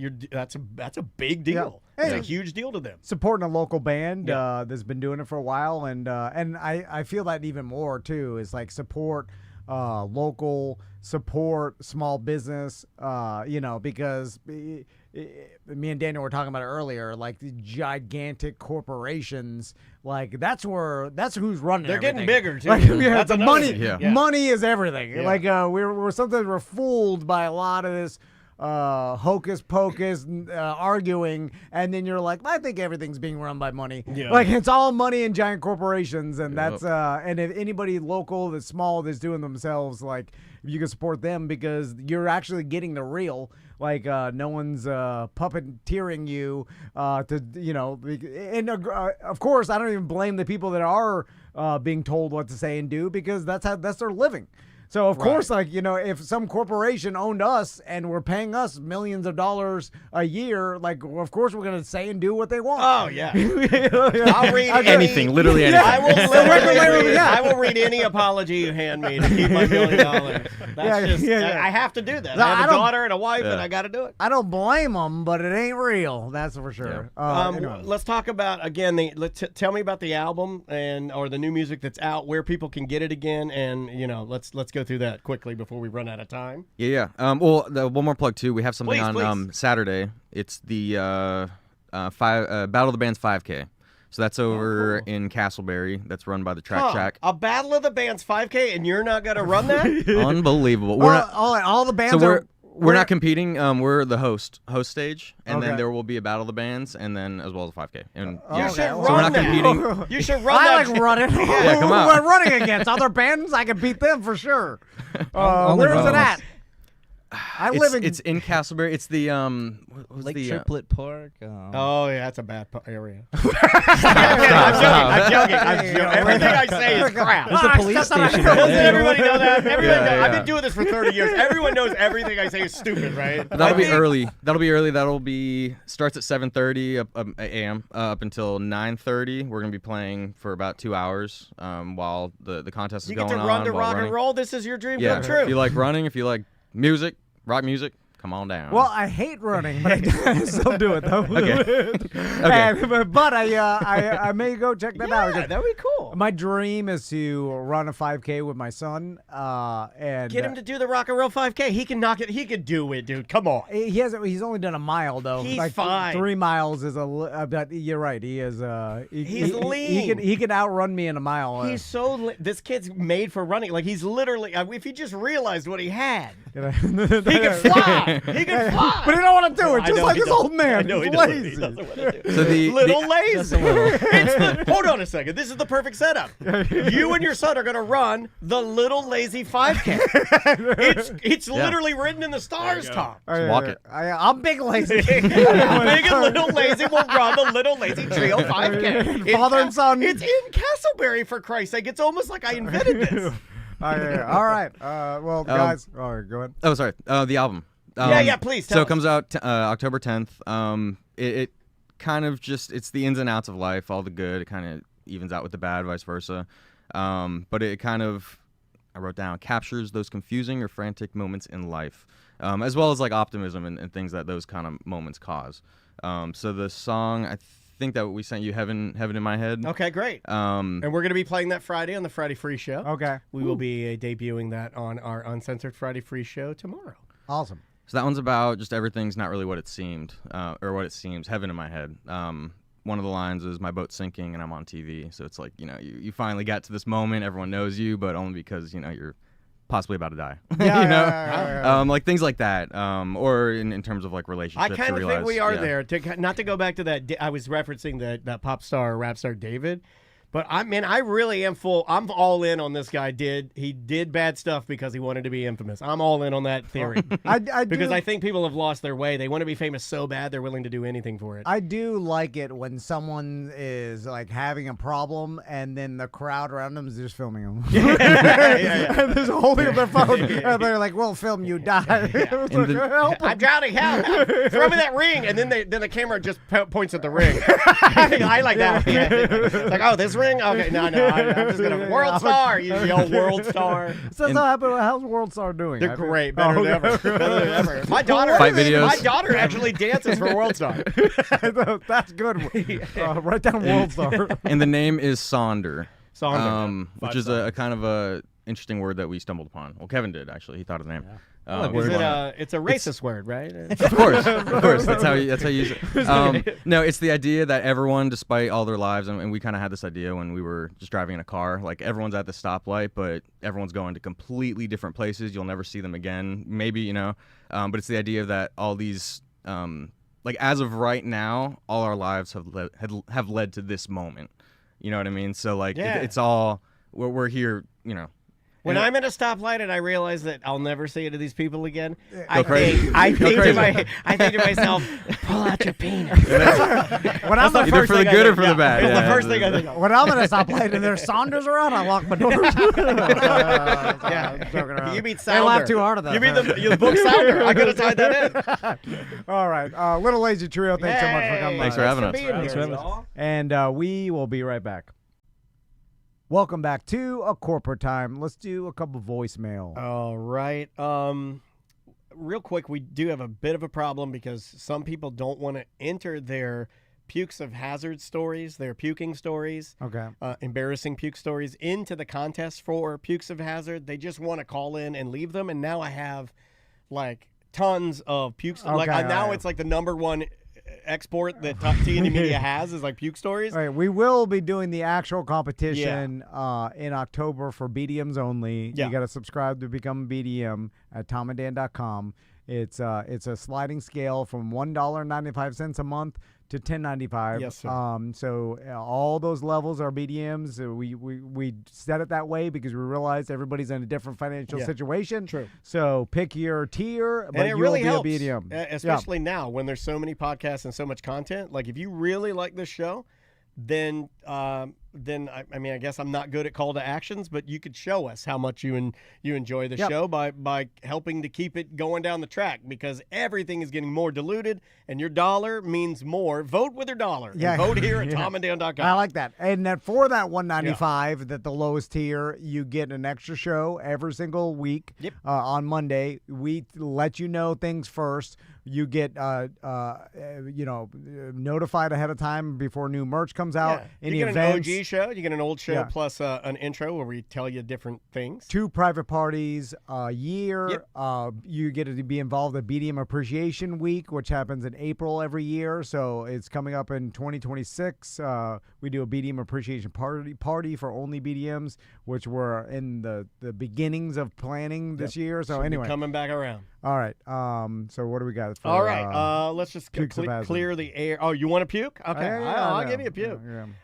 big deal. Yeah. It's a huge deal to them. Supporting a local band that's been doing it for a while, and I feel that even more too is like support local, support small business, because me and Daniel were talking about it earlier, like the gigantic corporations, like that's who's running. They're everything. getting bigger too. Like, That's the another money, thing. money is everything. Yeah. Like we're fooled by a lot of this hocus pocus arguing, and then you're like, I think everything's being run by money. Yeah. Like it's all money and giant corporations, and that's and if anybody local that's small that's doing themselves, like you can support them because you're actually getting the real. Like no one's puppeteering you and of course I don't even blame the people that are being told what to say and do, because that's their living. So, of course, if some corporation owned us and were paying us millions of dollars a year, like, of course we're going to say and do what they want. Oh, yeah. I'll read anything, literally anything. I will read any apology you hand me to keep my $1 million. That's I have to do that. No, I have a daughter and a wife, and I got to do it. I don't blame them, but it ain't real. That's for sure. Anyway. Let's talk about, again, tell me about the album or the new music that's out, where people can get it again, and, let's go through that quickly before we run out of time. Yeah. One more plug too. We have something on Saturday. It's the Battle of the Bands 5K. So that's over in Castleberry. That's run by the Track Shack. A Battle of the Bands 5K, and you're not going to run that? Unbelievable. All the bands we're not competing. We're the host stage, and then there will be a Battle of the Bands, and then as well as a 5K. And you should run so we're not competing. You should run I that. like running. Yeah, come on. We're running against other bands. I can beat them for sure. Where is it at? It's in Castleberry. It's the Lake Triplet Park. Oh yeah, that's a bad area. I'm joking. Everything I say is crap. There's a police station. Doesn't everybody know that? Everybody knows. I've been doing this for 30 years. Everyone knows everything I say is stupid, right? That'll be early. That'll be starts at 7:30 a.m. Up until 9:30. We're gonna be playing for about 2 hours while the contest is going on. You get to run to rock and roll. This is your dream come true. If you like running, if you like music, rock music, come on down. Well, I hate running, but I still do it though. Okay. But I may go check that out. Yeah, that'd be cool. My dream is to run a 5K with my son, and Get him to do the rock and roll 5K. He can knock it. He could do it, dude. Come on. He's only done a mile though. He's like fine. 3 miles is but you're right. He is. He's lean. He can outrun me in a mile. He's so. This kid's made for running. Like he's literally. If he just realized what he had, he could fly. He can fly. But he don't want to do it. I Just know like he this doesn't. old man. I know He's he doesn't. lazy. He doesn't want to do it. So little lazy. Just a little. Hold on a second. This is the perfect setup. You and your son are going to run the Little Lazy 5K. It's literally written in the stars, Tom. Walk it. I'm big lazy. Big and Little Lazy will run the Little Lazy Trio 5K. Father and son. It's in Castleberry, for Christ's sake. It's almost like I invented this. All right. Well, guys. All right, go ahead. Oh, sorry. The album. Please tell So us. it comes out October 10th. It kind of it's the ins and outs of life, all the good. It kind of evens out with the bad, vice versa. But it kind of, I wrote down, captures those confusing or frantic moments in life, as well as like optimism and things that those kind of moments cause. So the song, I think that we sent you, Heaven in My Head. Okay, great. And we're going to be playing that Friday on the Friday Free Show. Okay. We will be debuting that on our Uncensored Friday Free Show tomorrow. Awesome. So that one's about just everything's not really what it seemed, or what it seems. Heaven in my head. One of the lines is, my boat's sinking and I'm on TV. So it's like, you finally got to this moment. Everyone knows you, but only because, you're possibly about to die. Yeah. Like things like that. Or in terms of like relationships. I kind of to think we are realize, there. Not to go back to that, I was referencing that pop star, rap star David. But I really am full. I'm all in on this guy. He did bad stuff because he wanted to be infamous. I'm all in on that theory. Because I think people have lost their way. They want to be famous so bad they're willing to do anything for it. I do like it when someone is like having a problem and then the crowd around them is just filming them. And they're holding up their phone and they're like, "We'll film you die." I'm drowning. Help! Throw me that ring. And then the camera just points at the ring. I like that. It's like, oh, this ring. Okay, no. I'm just gonna World Star. You yell World Star. So how's World Star doing? They're great. Better than ever. Better than ever. My daughter. Fight videos. My daughter actually dances for World Star. That's good. Write down World Star. And the name is Sonder. Which is a kind of a interesting word that we stumbled upon. Well, Kevin did actually. He thought of the name. It's a racist word, right? Of course. That's how you use it. No, it's the idea that everyone, despite all their lives, and we kind of had this idea when we were just driving in a car, like everyone's at the stoplight, but everyone's going to completely different places. You'll never see them again, maybe, but it's the idea that all these, like as of right now, all our lives have led to this moment. You know what I mean? So like it's all, we're here, When I'm at a stoplight and I realize that I'll never say it to these people again, I crazy. think to myself, pull out your penis. When I'm the Either first for the thing good I or for the bad. It's the first thing I think of. When I'm at a stoplight and there's Saunders around, I lock my doors. You beat They Sounder. laugh too hard at that. You beat the book Sounder. I could have tied that in. All right. Little Lazy Trio, thanks so much for coming. Thanks for having us. Thanks for having us. And we will be right back. Welcome back to A Corporate Time. Let's do a couple voicemail. All right. Real quick, we do have a bit of a problem because some people don't want to enter their pukes of hazard stories, their puking stories, embarrassing puke stories into the contest for pukes of hazard. They just want to call in and leave them. And now I have like tons of pukes. It's like the number one export that TNT Media has is like puke stories. All right, we will be doing the actual competition in October for BDMs only. Yeah. You got to subscribe to become a BDM at tomandan.com. It's a sliding scale from $1.95 a month to $10.95. Yes, sir. So all those levels are BDMs. We set it that way because we realized everybody's in a different financial situation. True. So pick your tier, but And it really you'll helps, be a BDM. especially now when there's so many podcasts and so much content. Like if you really like this show, then I guess I'm not good at call to actions, but you could show us how much you enjoy the show by helping to keep it going down the track, because everything is getting more diluted and your dollar means more. Vote with your dollar. Yeah. And vote here at tomandan.com. I like that. And then for that $195, that the lowest tier, you get an extra show every single week. Yep. On Monday. We let you know things first. You get notified ahead of time before new merch comes out. Any you get events, an OG show, you get an old show plus an intro where we tell you different things. 2 private parties a year. Yep. You get to be involved at BDM Appreciation Week, which happens in April every year. So it's coming up in 2026. We do a BDM Appreciation party for only BDMs, which we're in the beginnings of planning this year. So anyway, coming back around. All right. So what do we got? For, all right. Let's just pukes of hazard. clear the air. Oh, you want a puke? Okay. I'll give you a puke.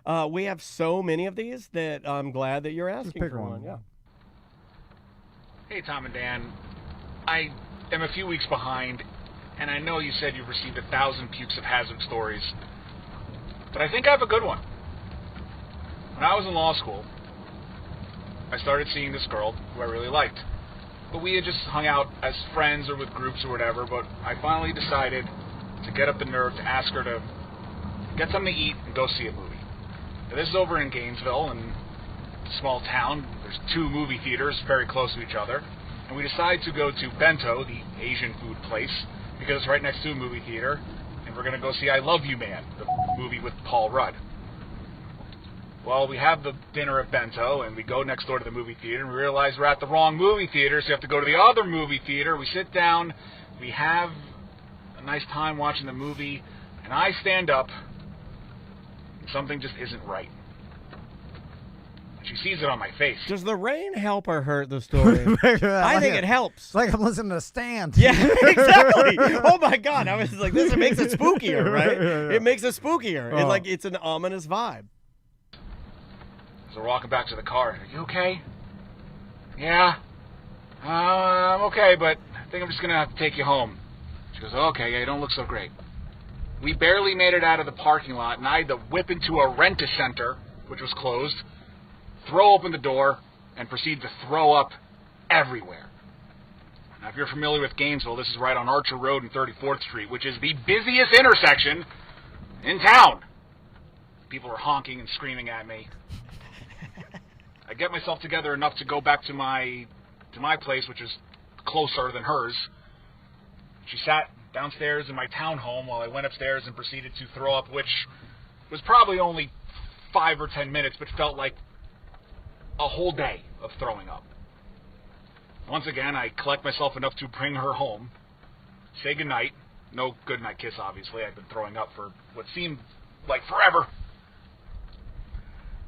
Yeah. We have so many of these that I'm glad that you're asking pick for one. Yeah. Hey, Tom and Dan. I am a few weeks behind, and I know you said you've received 1,000 pukes of hazard stories, but I think I have a good one. When I was in law school, I started seeing this girl who I really liked. But we had just hung out as friends or with groups or whatever, but I finally decided to get up the nerve to ask her to get something to eat and go see a movie. Now, this is over in Gainesville, in a small town. There's 2 movie theaters very close to each other. And we decided to go to Bento, the Asian food place, because it's right next to a movie theater. And we're going to go see I Love You Man, the movie with Paul Rudd. Well, we have the dinner at Bento, and we go next door to the movie theater, and we realize we're at the wrong movie theater, so you have to go to the other movie theater. We sit down, we have a nice time watching the movie, and I stand up, and something just isn't right. She sees it on my face. Does the rain help or hurt the story? I think it helps. It's like I'm listening to Stand. Yeah, exactly. Oh my God, I was like, this makes it spookier, right? Yeah. It makes it spookier. It's like it's an ominous vibe. we're walking back to the car, are you okay? Yeah. I'm okay, but I think I'm just going to have to take you home. She goes, okay, yeah, you don't look so great. We barely made it out of the parking lot, and I had to whip into a rent-a-center, which was closed, throw open the door, and proceed to throw up everywhere. Now, if you're familiar with Gainesville, this is right on Archer Road and 34th Street, which is the busiest intersection in town. People are honking and screaming at me. I get myself together enough to go back to my place, which is closer than hers. She sat downstairs in my townhome while I went upstairs and proceeded to throw up, which was probably only 5 or 10 minutes, but felt like a whole day of throwing up. Once again, I collect myself enough to bring her home, say goodnight. No goodnight kiss, obviously. I've been throwing up for what seemed like forever.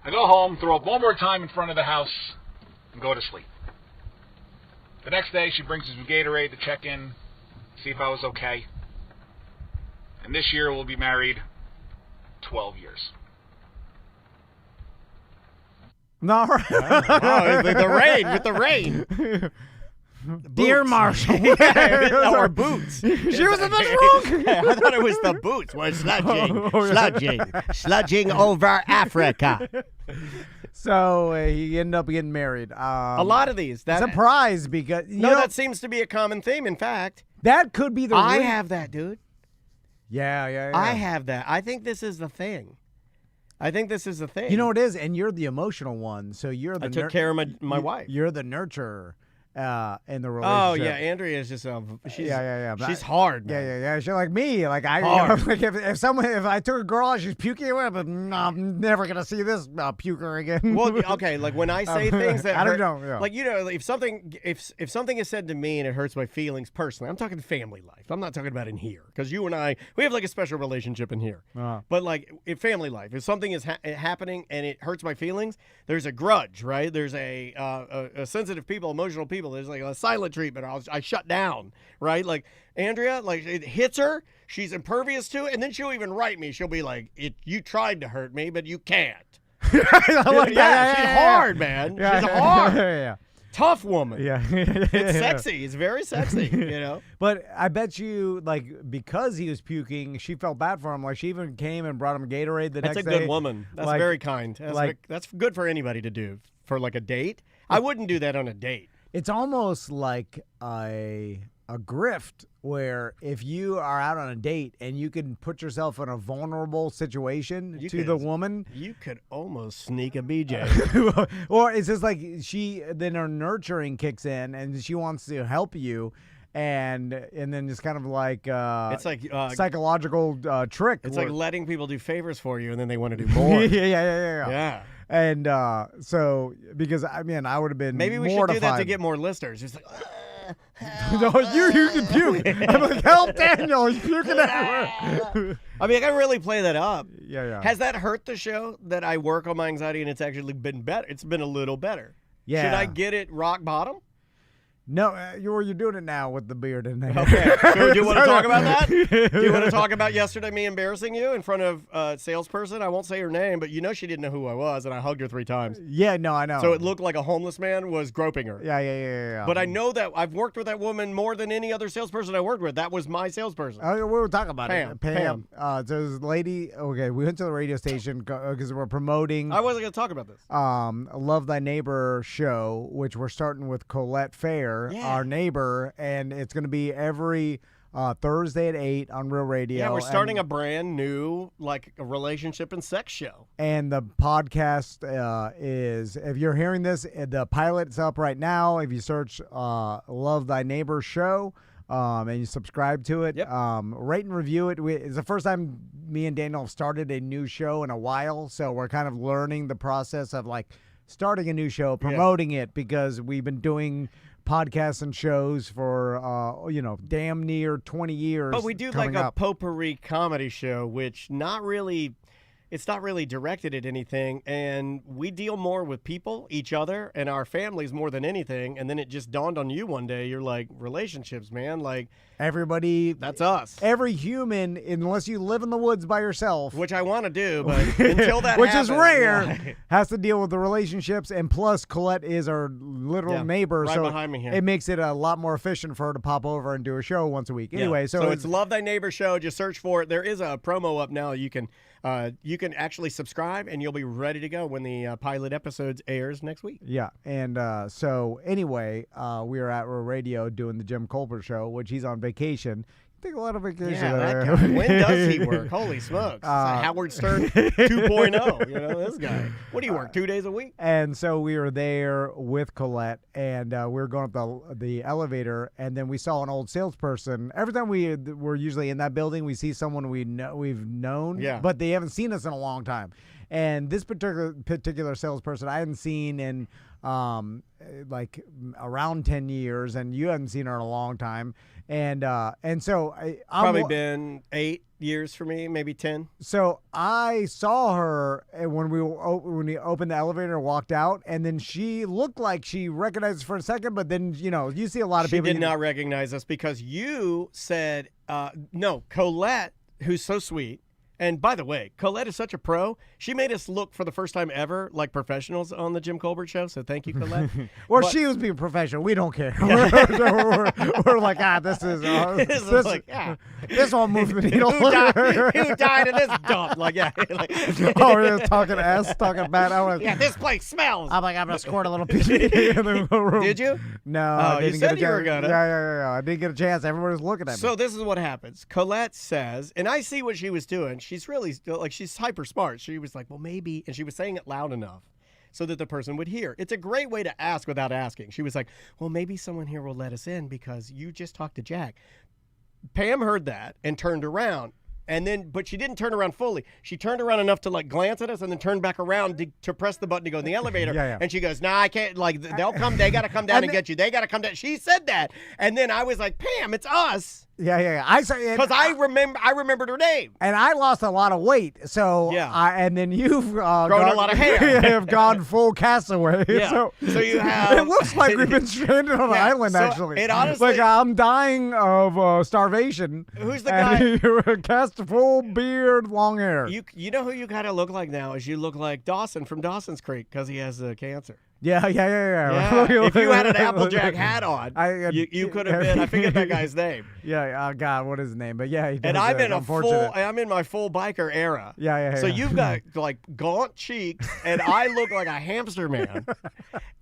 I go home, throw up one more time in front of the house, and go to sleep. The next day, she brings me some Gatorade to check in, see if I was okay. And this year, we'll be married 12 years. No, Wow, with the rain. Dear Boots. Marshall. Or boots. She was in the wrong. I thought it was the boots. Well, sludging over Africa. So he ended up getting married. A lot of these. Surprised because that seems to be a common theme. In fact, that could be the. I have that, dude. Yeah. I have that. I think this is the thing. You know what it is, and you're the emotional one. So you're the. I took care of my wife. You're the nurturer. In the relationship. Oh yeah, Andrea is just she's she's hard. Man. Yeah. She's like me. Like like if I took a girl and she's puking, but I'm never gonna see this puker again. Well, okay, like when I say things that I don't hurt, know. Yeah. Like if something is said to me and it hurts my feelings personally, I'm talking family life. I'm not talking about in here because you and I we have like a special relationship in here. But like in family life, if something is happening and it hurts my feelings, there's a grudge, right? There's a sensitive people, emotional people. There's like a silent treatment. I shut down, right? Like Andrea, like it hits her. She's impervious to it, and then she'll even write me. She'll be like, "You tried to hurt me, but you can't." She's hard, man. Yeah, She's hard. Yeah. Tough woman. Yeah. It's sexy. It's very sexy, But I bet you, like, because he was puking, she felt bad for him. Like, she even came and brought him Gatorade the next day. That's a good woman. That's like, very kind. That's good for anybody to do for like a date. I wouldn't do that on a date. It's almost like a grift where if you are out on a date and you can put yourself in a vulnerable situation to the woman. You could almost sneak a BJ. Or it's just like then her nurturing kicks in and she wants to help you. And then it's kind of like it's like psychological trick. It's like letting people do favors for you and then they want to do more. Yeah. And so, because I would have been maybe we mortified. should do that to get more listeners. Just like, no, you can puke. I'm like, help Daniel, he's puking everywhere. I mean, I can really play that up. Yeah. Has that hurt the show that I work on my anxiety and it's actually been better? It's been a little better. Yeah. Should I get it rock bottom? No, you're doing it now with the beard and okay. So do you want to talk about that? Do you want to talk about yesterday me embarrassing you in front of a salesperson? I won't say her name, but she didn't know who I was, and I hugged her 3 times. Yeah, no, I know. So it looked like a homeless man was groping her. Yeah. But I know that I've worked with that woman more than any other salesperson I worked with. That was my salesperson. Oh, we were talking about it. Pam. So this lady, okay, we went to the radio station because we're promoting. I wasn't going to talk about this. Love Thy Neighbor show, which we're starting with Colette Fair, our neighbor. And it's going to be every Thursday at 8 on Real Radio. Yeah, we're starting a brand new like a relationship and sex show. And the podcast is, if you're hearing this, the pilot's up right now. If you search Love Thy Neighbor show and you subscribe to it, rate and review it. It's the first time me and Daniel have started a new show in a while, so we're kind of learning the process of like starting a new show, promoting it, because we've been doing podcasts and shows for damn near 20 years. But we do like a potpourri comedy show, which not really it's not really directed at anything, and we deal more with people, each other, and our families more than anything. And then it just dawned on you one day, you're like, relationships, man, like Everybody, that's us. every human, unless you live in the woods by yourself, Which I want to do, but until that which happens, is rare, yeah. has to deal with the relationships. And plus, Colette is our literal Yeah, neighbor, right so behind me here. it makes it a lot more efficient for her to pop over and do a show once a week. Yeah. Anyway, so it's Love Thy Neighbor Show. Just search for it. There is a promo up now. You can actually subscribe, and you'll be ready to go when the pilot episodes airs next week. yeah. And so anyway, we are at radio doing the Jim Colbert show, which he's on vacation. Take a lot of vacation. Yeah, there. that guy. When does he work? Holy smokes. It's like Howard Stern 2.0. You know, this guy. What do you work, 2 days a week? And so we were there with Colette, and we were going up the elevator, and then we saw an old salesperson. Every time we're usually in that building, we see someone we've known, Yeah. but they haven't seen us in a long time. And this particular salesperson I hadn't seen in like around 10 years, and you hadn't seen her in a long time. And so I'm Probably been 8 years for me, maybe 10. So I saw her when we opened the elevator and walked out, and then she looked like she recognized us for a second, but then, you see a lot of She people. did not recognize us because you said, no, Colette, who's so sweet. And by the way, Colette is such a pro. She made us look for the first time ever like professionals on the Jim Colbert show. So thank you, Colette. Well, But- she was being professional. We don't care. we're like, this is this won't move the needle. Who died in this dump? Like, yeah. Like, Oh, we're just talking bad. yeah, this place smells. I'm like, I'm gonna squirt a little pee in the room. Did you? No, Oh, I you didn't said get a you were chance. gonna. Yeah. I didn't get a chance. Everybody was looking at me. So this is what happens. Colette says, and I see what she was doing. She's really still, like, she's hyper smart. She was like, well, maybe, and she was saying it loud enough so that the person would hear. It's a great way to ask without asking. She was like, well, maybe someone here will let us in because you just talked to Jack. Pam heard that and turned around. And then, but she didn't turn around fully. She turned around enough to like glance at us and then turn back around to press the button to go in the elevator. Yeah. And she goes, "Nah, I can't. Like, they'll come. They got to come down and get you. They got to come down." She said that, and then I was like, "Pam, it's us," Yeah. I saw because I remembered her name. and I lost a lot of weight. So Yeah. and then you've grown a lot of hair. have gone full castaway. Yeah. So you have. it looks like we've been stranded on an Yeah, island. so Actually, it honestly- like I'm dying of starvation. Who's the and you're cast full beard, long hair. You know who you kind of look like now is you look like Dawson from Dawson's Creek because he has cancer. Yeah. Yeah. If you had an Applejack hat on, I- you could have been. I forget that guy's name. Yeah. Oh God, what is his name? But yeah, he does, And I'm in unfortunate. I'm in my full biker era. Yeah. So you've got like gaunt cheeks, and I look like a hamster man.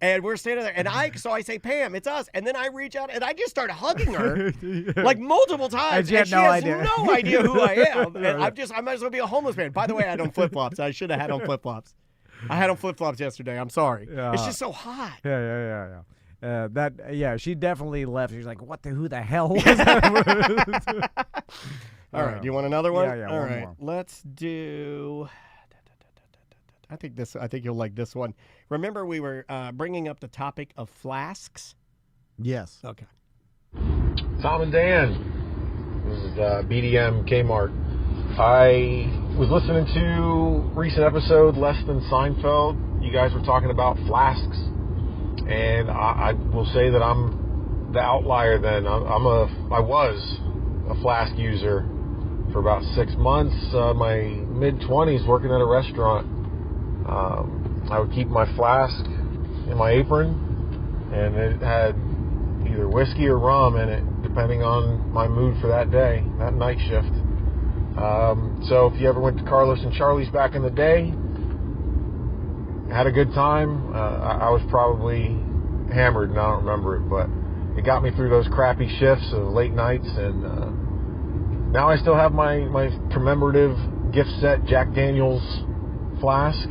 And we're standing there, and I say, "Pam, it's us." And then I reach out, and I just start hugging her like multiple times. And she had she no has idea. no idea who I am. And I might as well be a homeless man. By the way, I had on flip flops. I should have had on flip flops. I had on flip flops yesterday. I'm sorry. Yeah. It's just so hot. Yeah. She definitely left. She's like, who the hell was that? All right. Do you want another one? Yeah, All one right. more. Let's do. I think you'll like this one. Remember, we were bringing up the topic of flasks. Yes. Okay. Tom and Dan. This is BDM Kmart. I was listening to recent episode, Less Than Seinfeld. You guys were talking about flasks, and I will say that I'm the outlier. Then I was a flask user for about 6 months. My mid-20s, working at a restaurant. I would keep my flask in my apron, and it had either whiskey or rum in it, depending on my mood for that day, that night shift. So if you ever went to Carlos and Charlie's back in the day, had a good time. I was probably hammered and I don't remember it, but it got me through those crappy shifts of late nights. And now I still have my commemorative gift set Jack Daniels flask,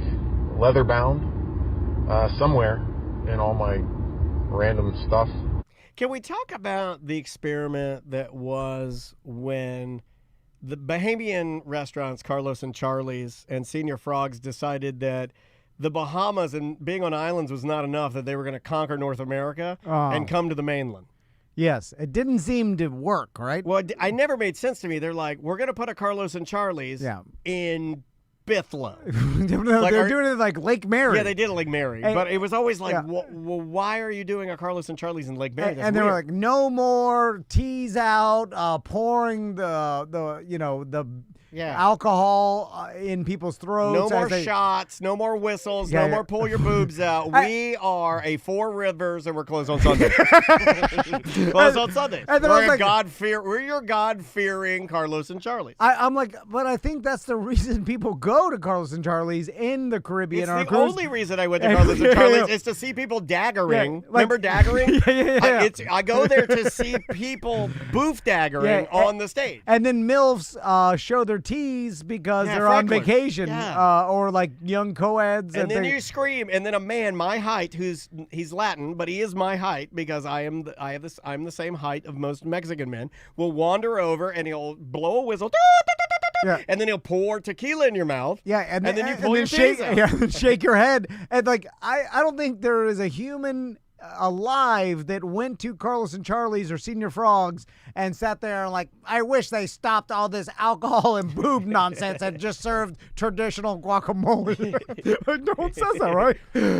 leather bound, somewhere in all my random stuff. Can we talk about the experiment that was when the Bahamian restaurants, Carlos and Charlie's and Senior Frogs, decided that the Bahamas and being on islands was not enough, that they were going to conquer North America and come to the mainland? Yes. It didn't seem to work, right? Well, I never made sense to me. They're like, we're going to put a Carlos and Charlie's Yeah. in Bithlo. No, Like, they're doing it like Lake Mary. Yeah, they did it Lake Mary, And- but it was always like, yeah. why are you doing a Carlos and Charlie's in Lake Mary? And, That's and they were weird. like, no more teas out, pouring the Yeah. alcohol in people's throats. No as more they- shots, no more whistles, Yeah, no yeah. more pull your boobs out. We are a Four Rivers, and we're closed on Sunday. Closed on Sunday. and then I was like- We're your God-fearing Carlos and Charlie's. I'm like, but I think that's the reason people go to Carlos and Charlie's in the Caribbean. It's on a the cruise. only reason I went to Carlos and Charlie's is to see people daggering. Yeah, like- Remember daggering? Yeah. I go there to see people boof daggering Yeah, on the stage. And then MILFs show their tees because Yeah, they're on freckling. vacation, Yeah. or like young co-eds. And then they- you scream, and then a man my height, he's Latin, but he is my height because I'm the same height of most Mexican men, will wander over and he'll blow a whistle, Yeah. and then he'll pour tequila in your mouth. Yeah, and then you pull your shake, teeth out. yeah, and shake your head. And like, I don't think there is a human alive that went to Carlos and Charlie's or Senior Frogs and sat there and like, I wish they stopped all this alcohol and boob nonsense and just served traditional guacamole. Like, no one says that, right?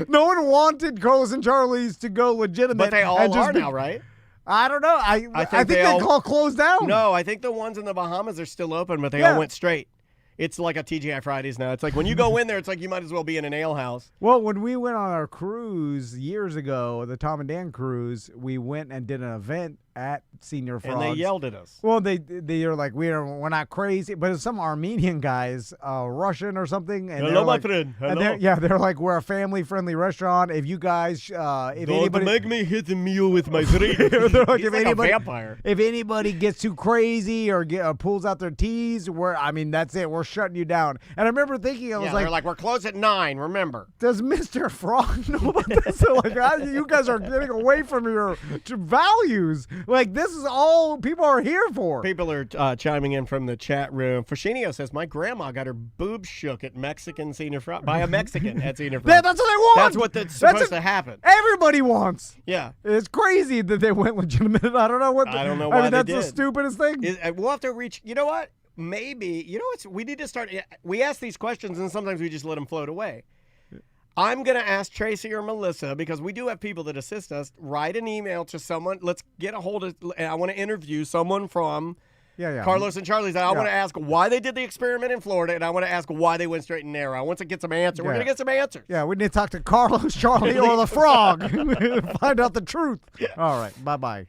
No one wanted Carlos and Charlie's to go legitimate. But they all and just are be- now, right? I don't know. I think they they all- all closed down. No, I think the ones in the Bahamas are still open, but they Yeah. all went straight. It's like a TGI Fridays now. It's like when you go in there, it's like you might as well be in an ale house. Well, when we went on our cruise years ago, the Tom and Dan cruise, we went and did an event at Senior Frogs. And they yelled at us. Well, they are like, we're not crazy, but it's some Armenian guys, Russian or something. And Hello, they're my like, friend. and Hello. they're like, we're a family-friendly restaurant. If you guys, if anybody, me hit the meal with my friend. They're like, He's if like anybody- a vampire. if anybody gets too crazy or pulls out their tees, that's it. We're shutting you down. And I remember thinking, I was They're like, we're closed at 9, remember. does Mr. Frog know about this? So, like, you guys are getting away from your values. Like, this is all people are here for. People are chiming in from the chat room. Fascinio says, my grandma got her boobs shook at Mexican Senior Frog by a Mexican at Senior Frog. That's what they want. That's what that's supposed to happen. Everybody wants. Yeah. It's crazy that they went legitimate. I don't know what. I don't know I why mean, they that's the did. stupidest thing. We'll have to reach. You know what? Maybe. We need to start. We ask these questions and sometimes we just let them float away. I'm going to ask Tracy or Melissa, because we do have people that assist us, write an email to someone. Let's get a hold of, I want to interview someone from yeah. Carlos and Charlie's. And I want to Yeah. ask why they did the experiment in Florida, and I want to ask why they went straight and narrow. I want to get some answers. We're Yeah. going to get some answers. Yeah, we need to talk to Carlos, Charlie, or the Frog. Find out the truth. All right. Bye-bye.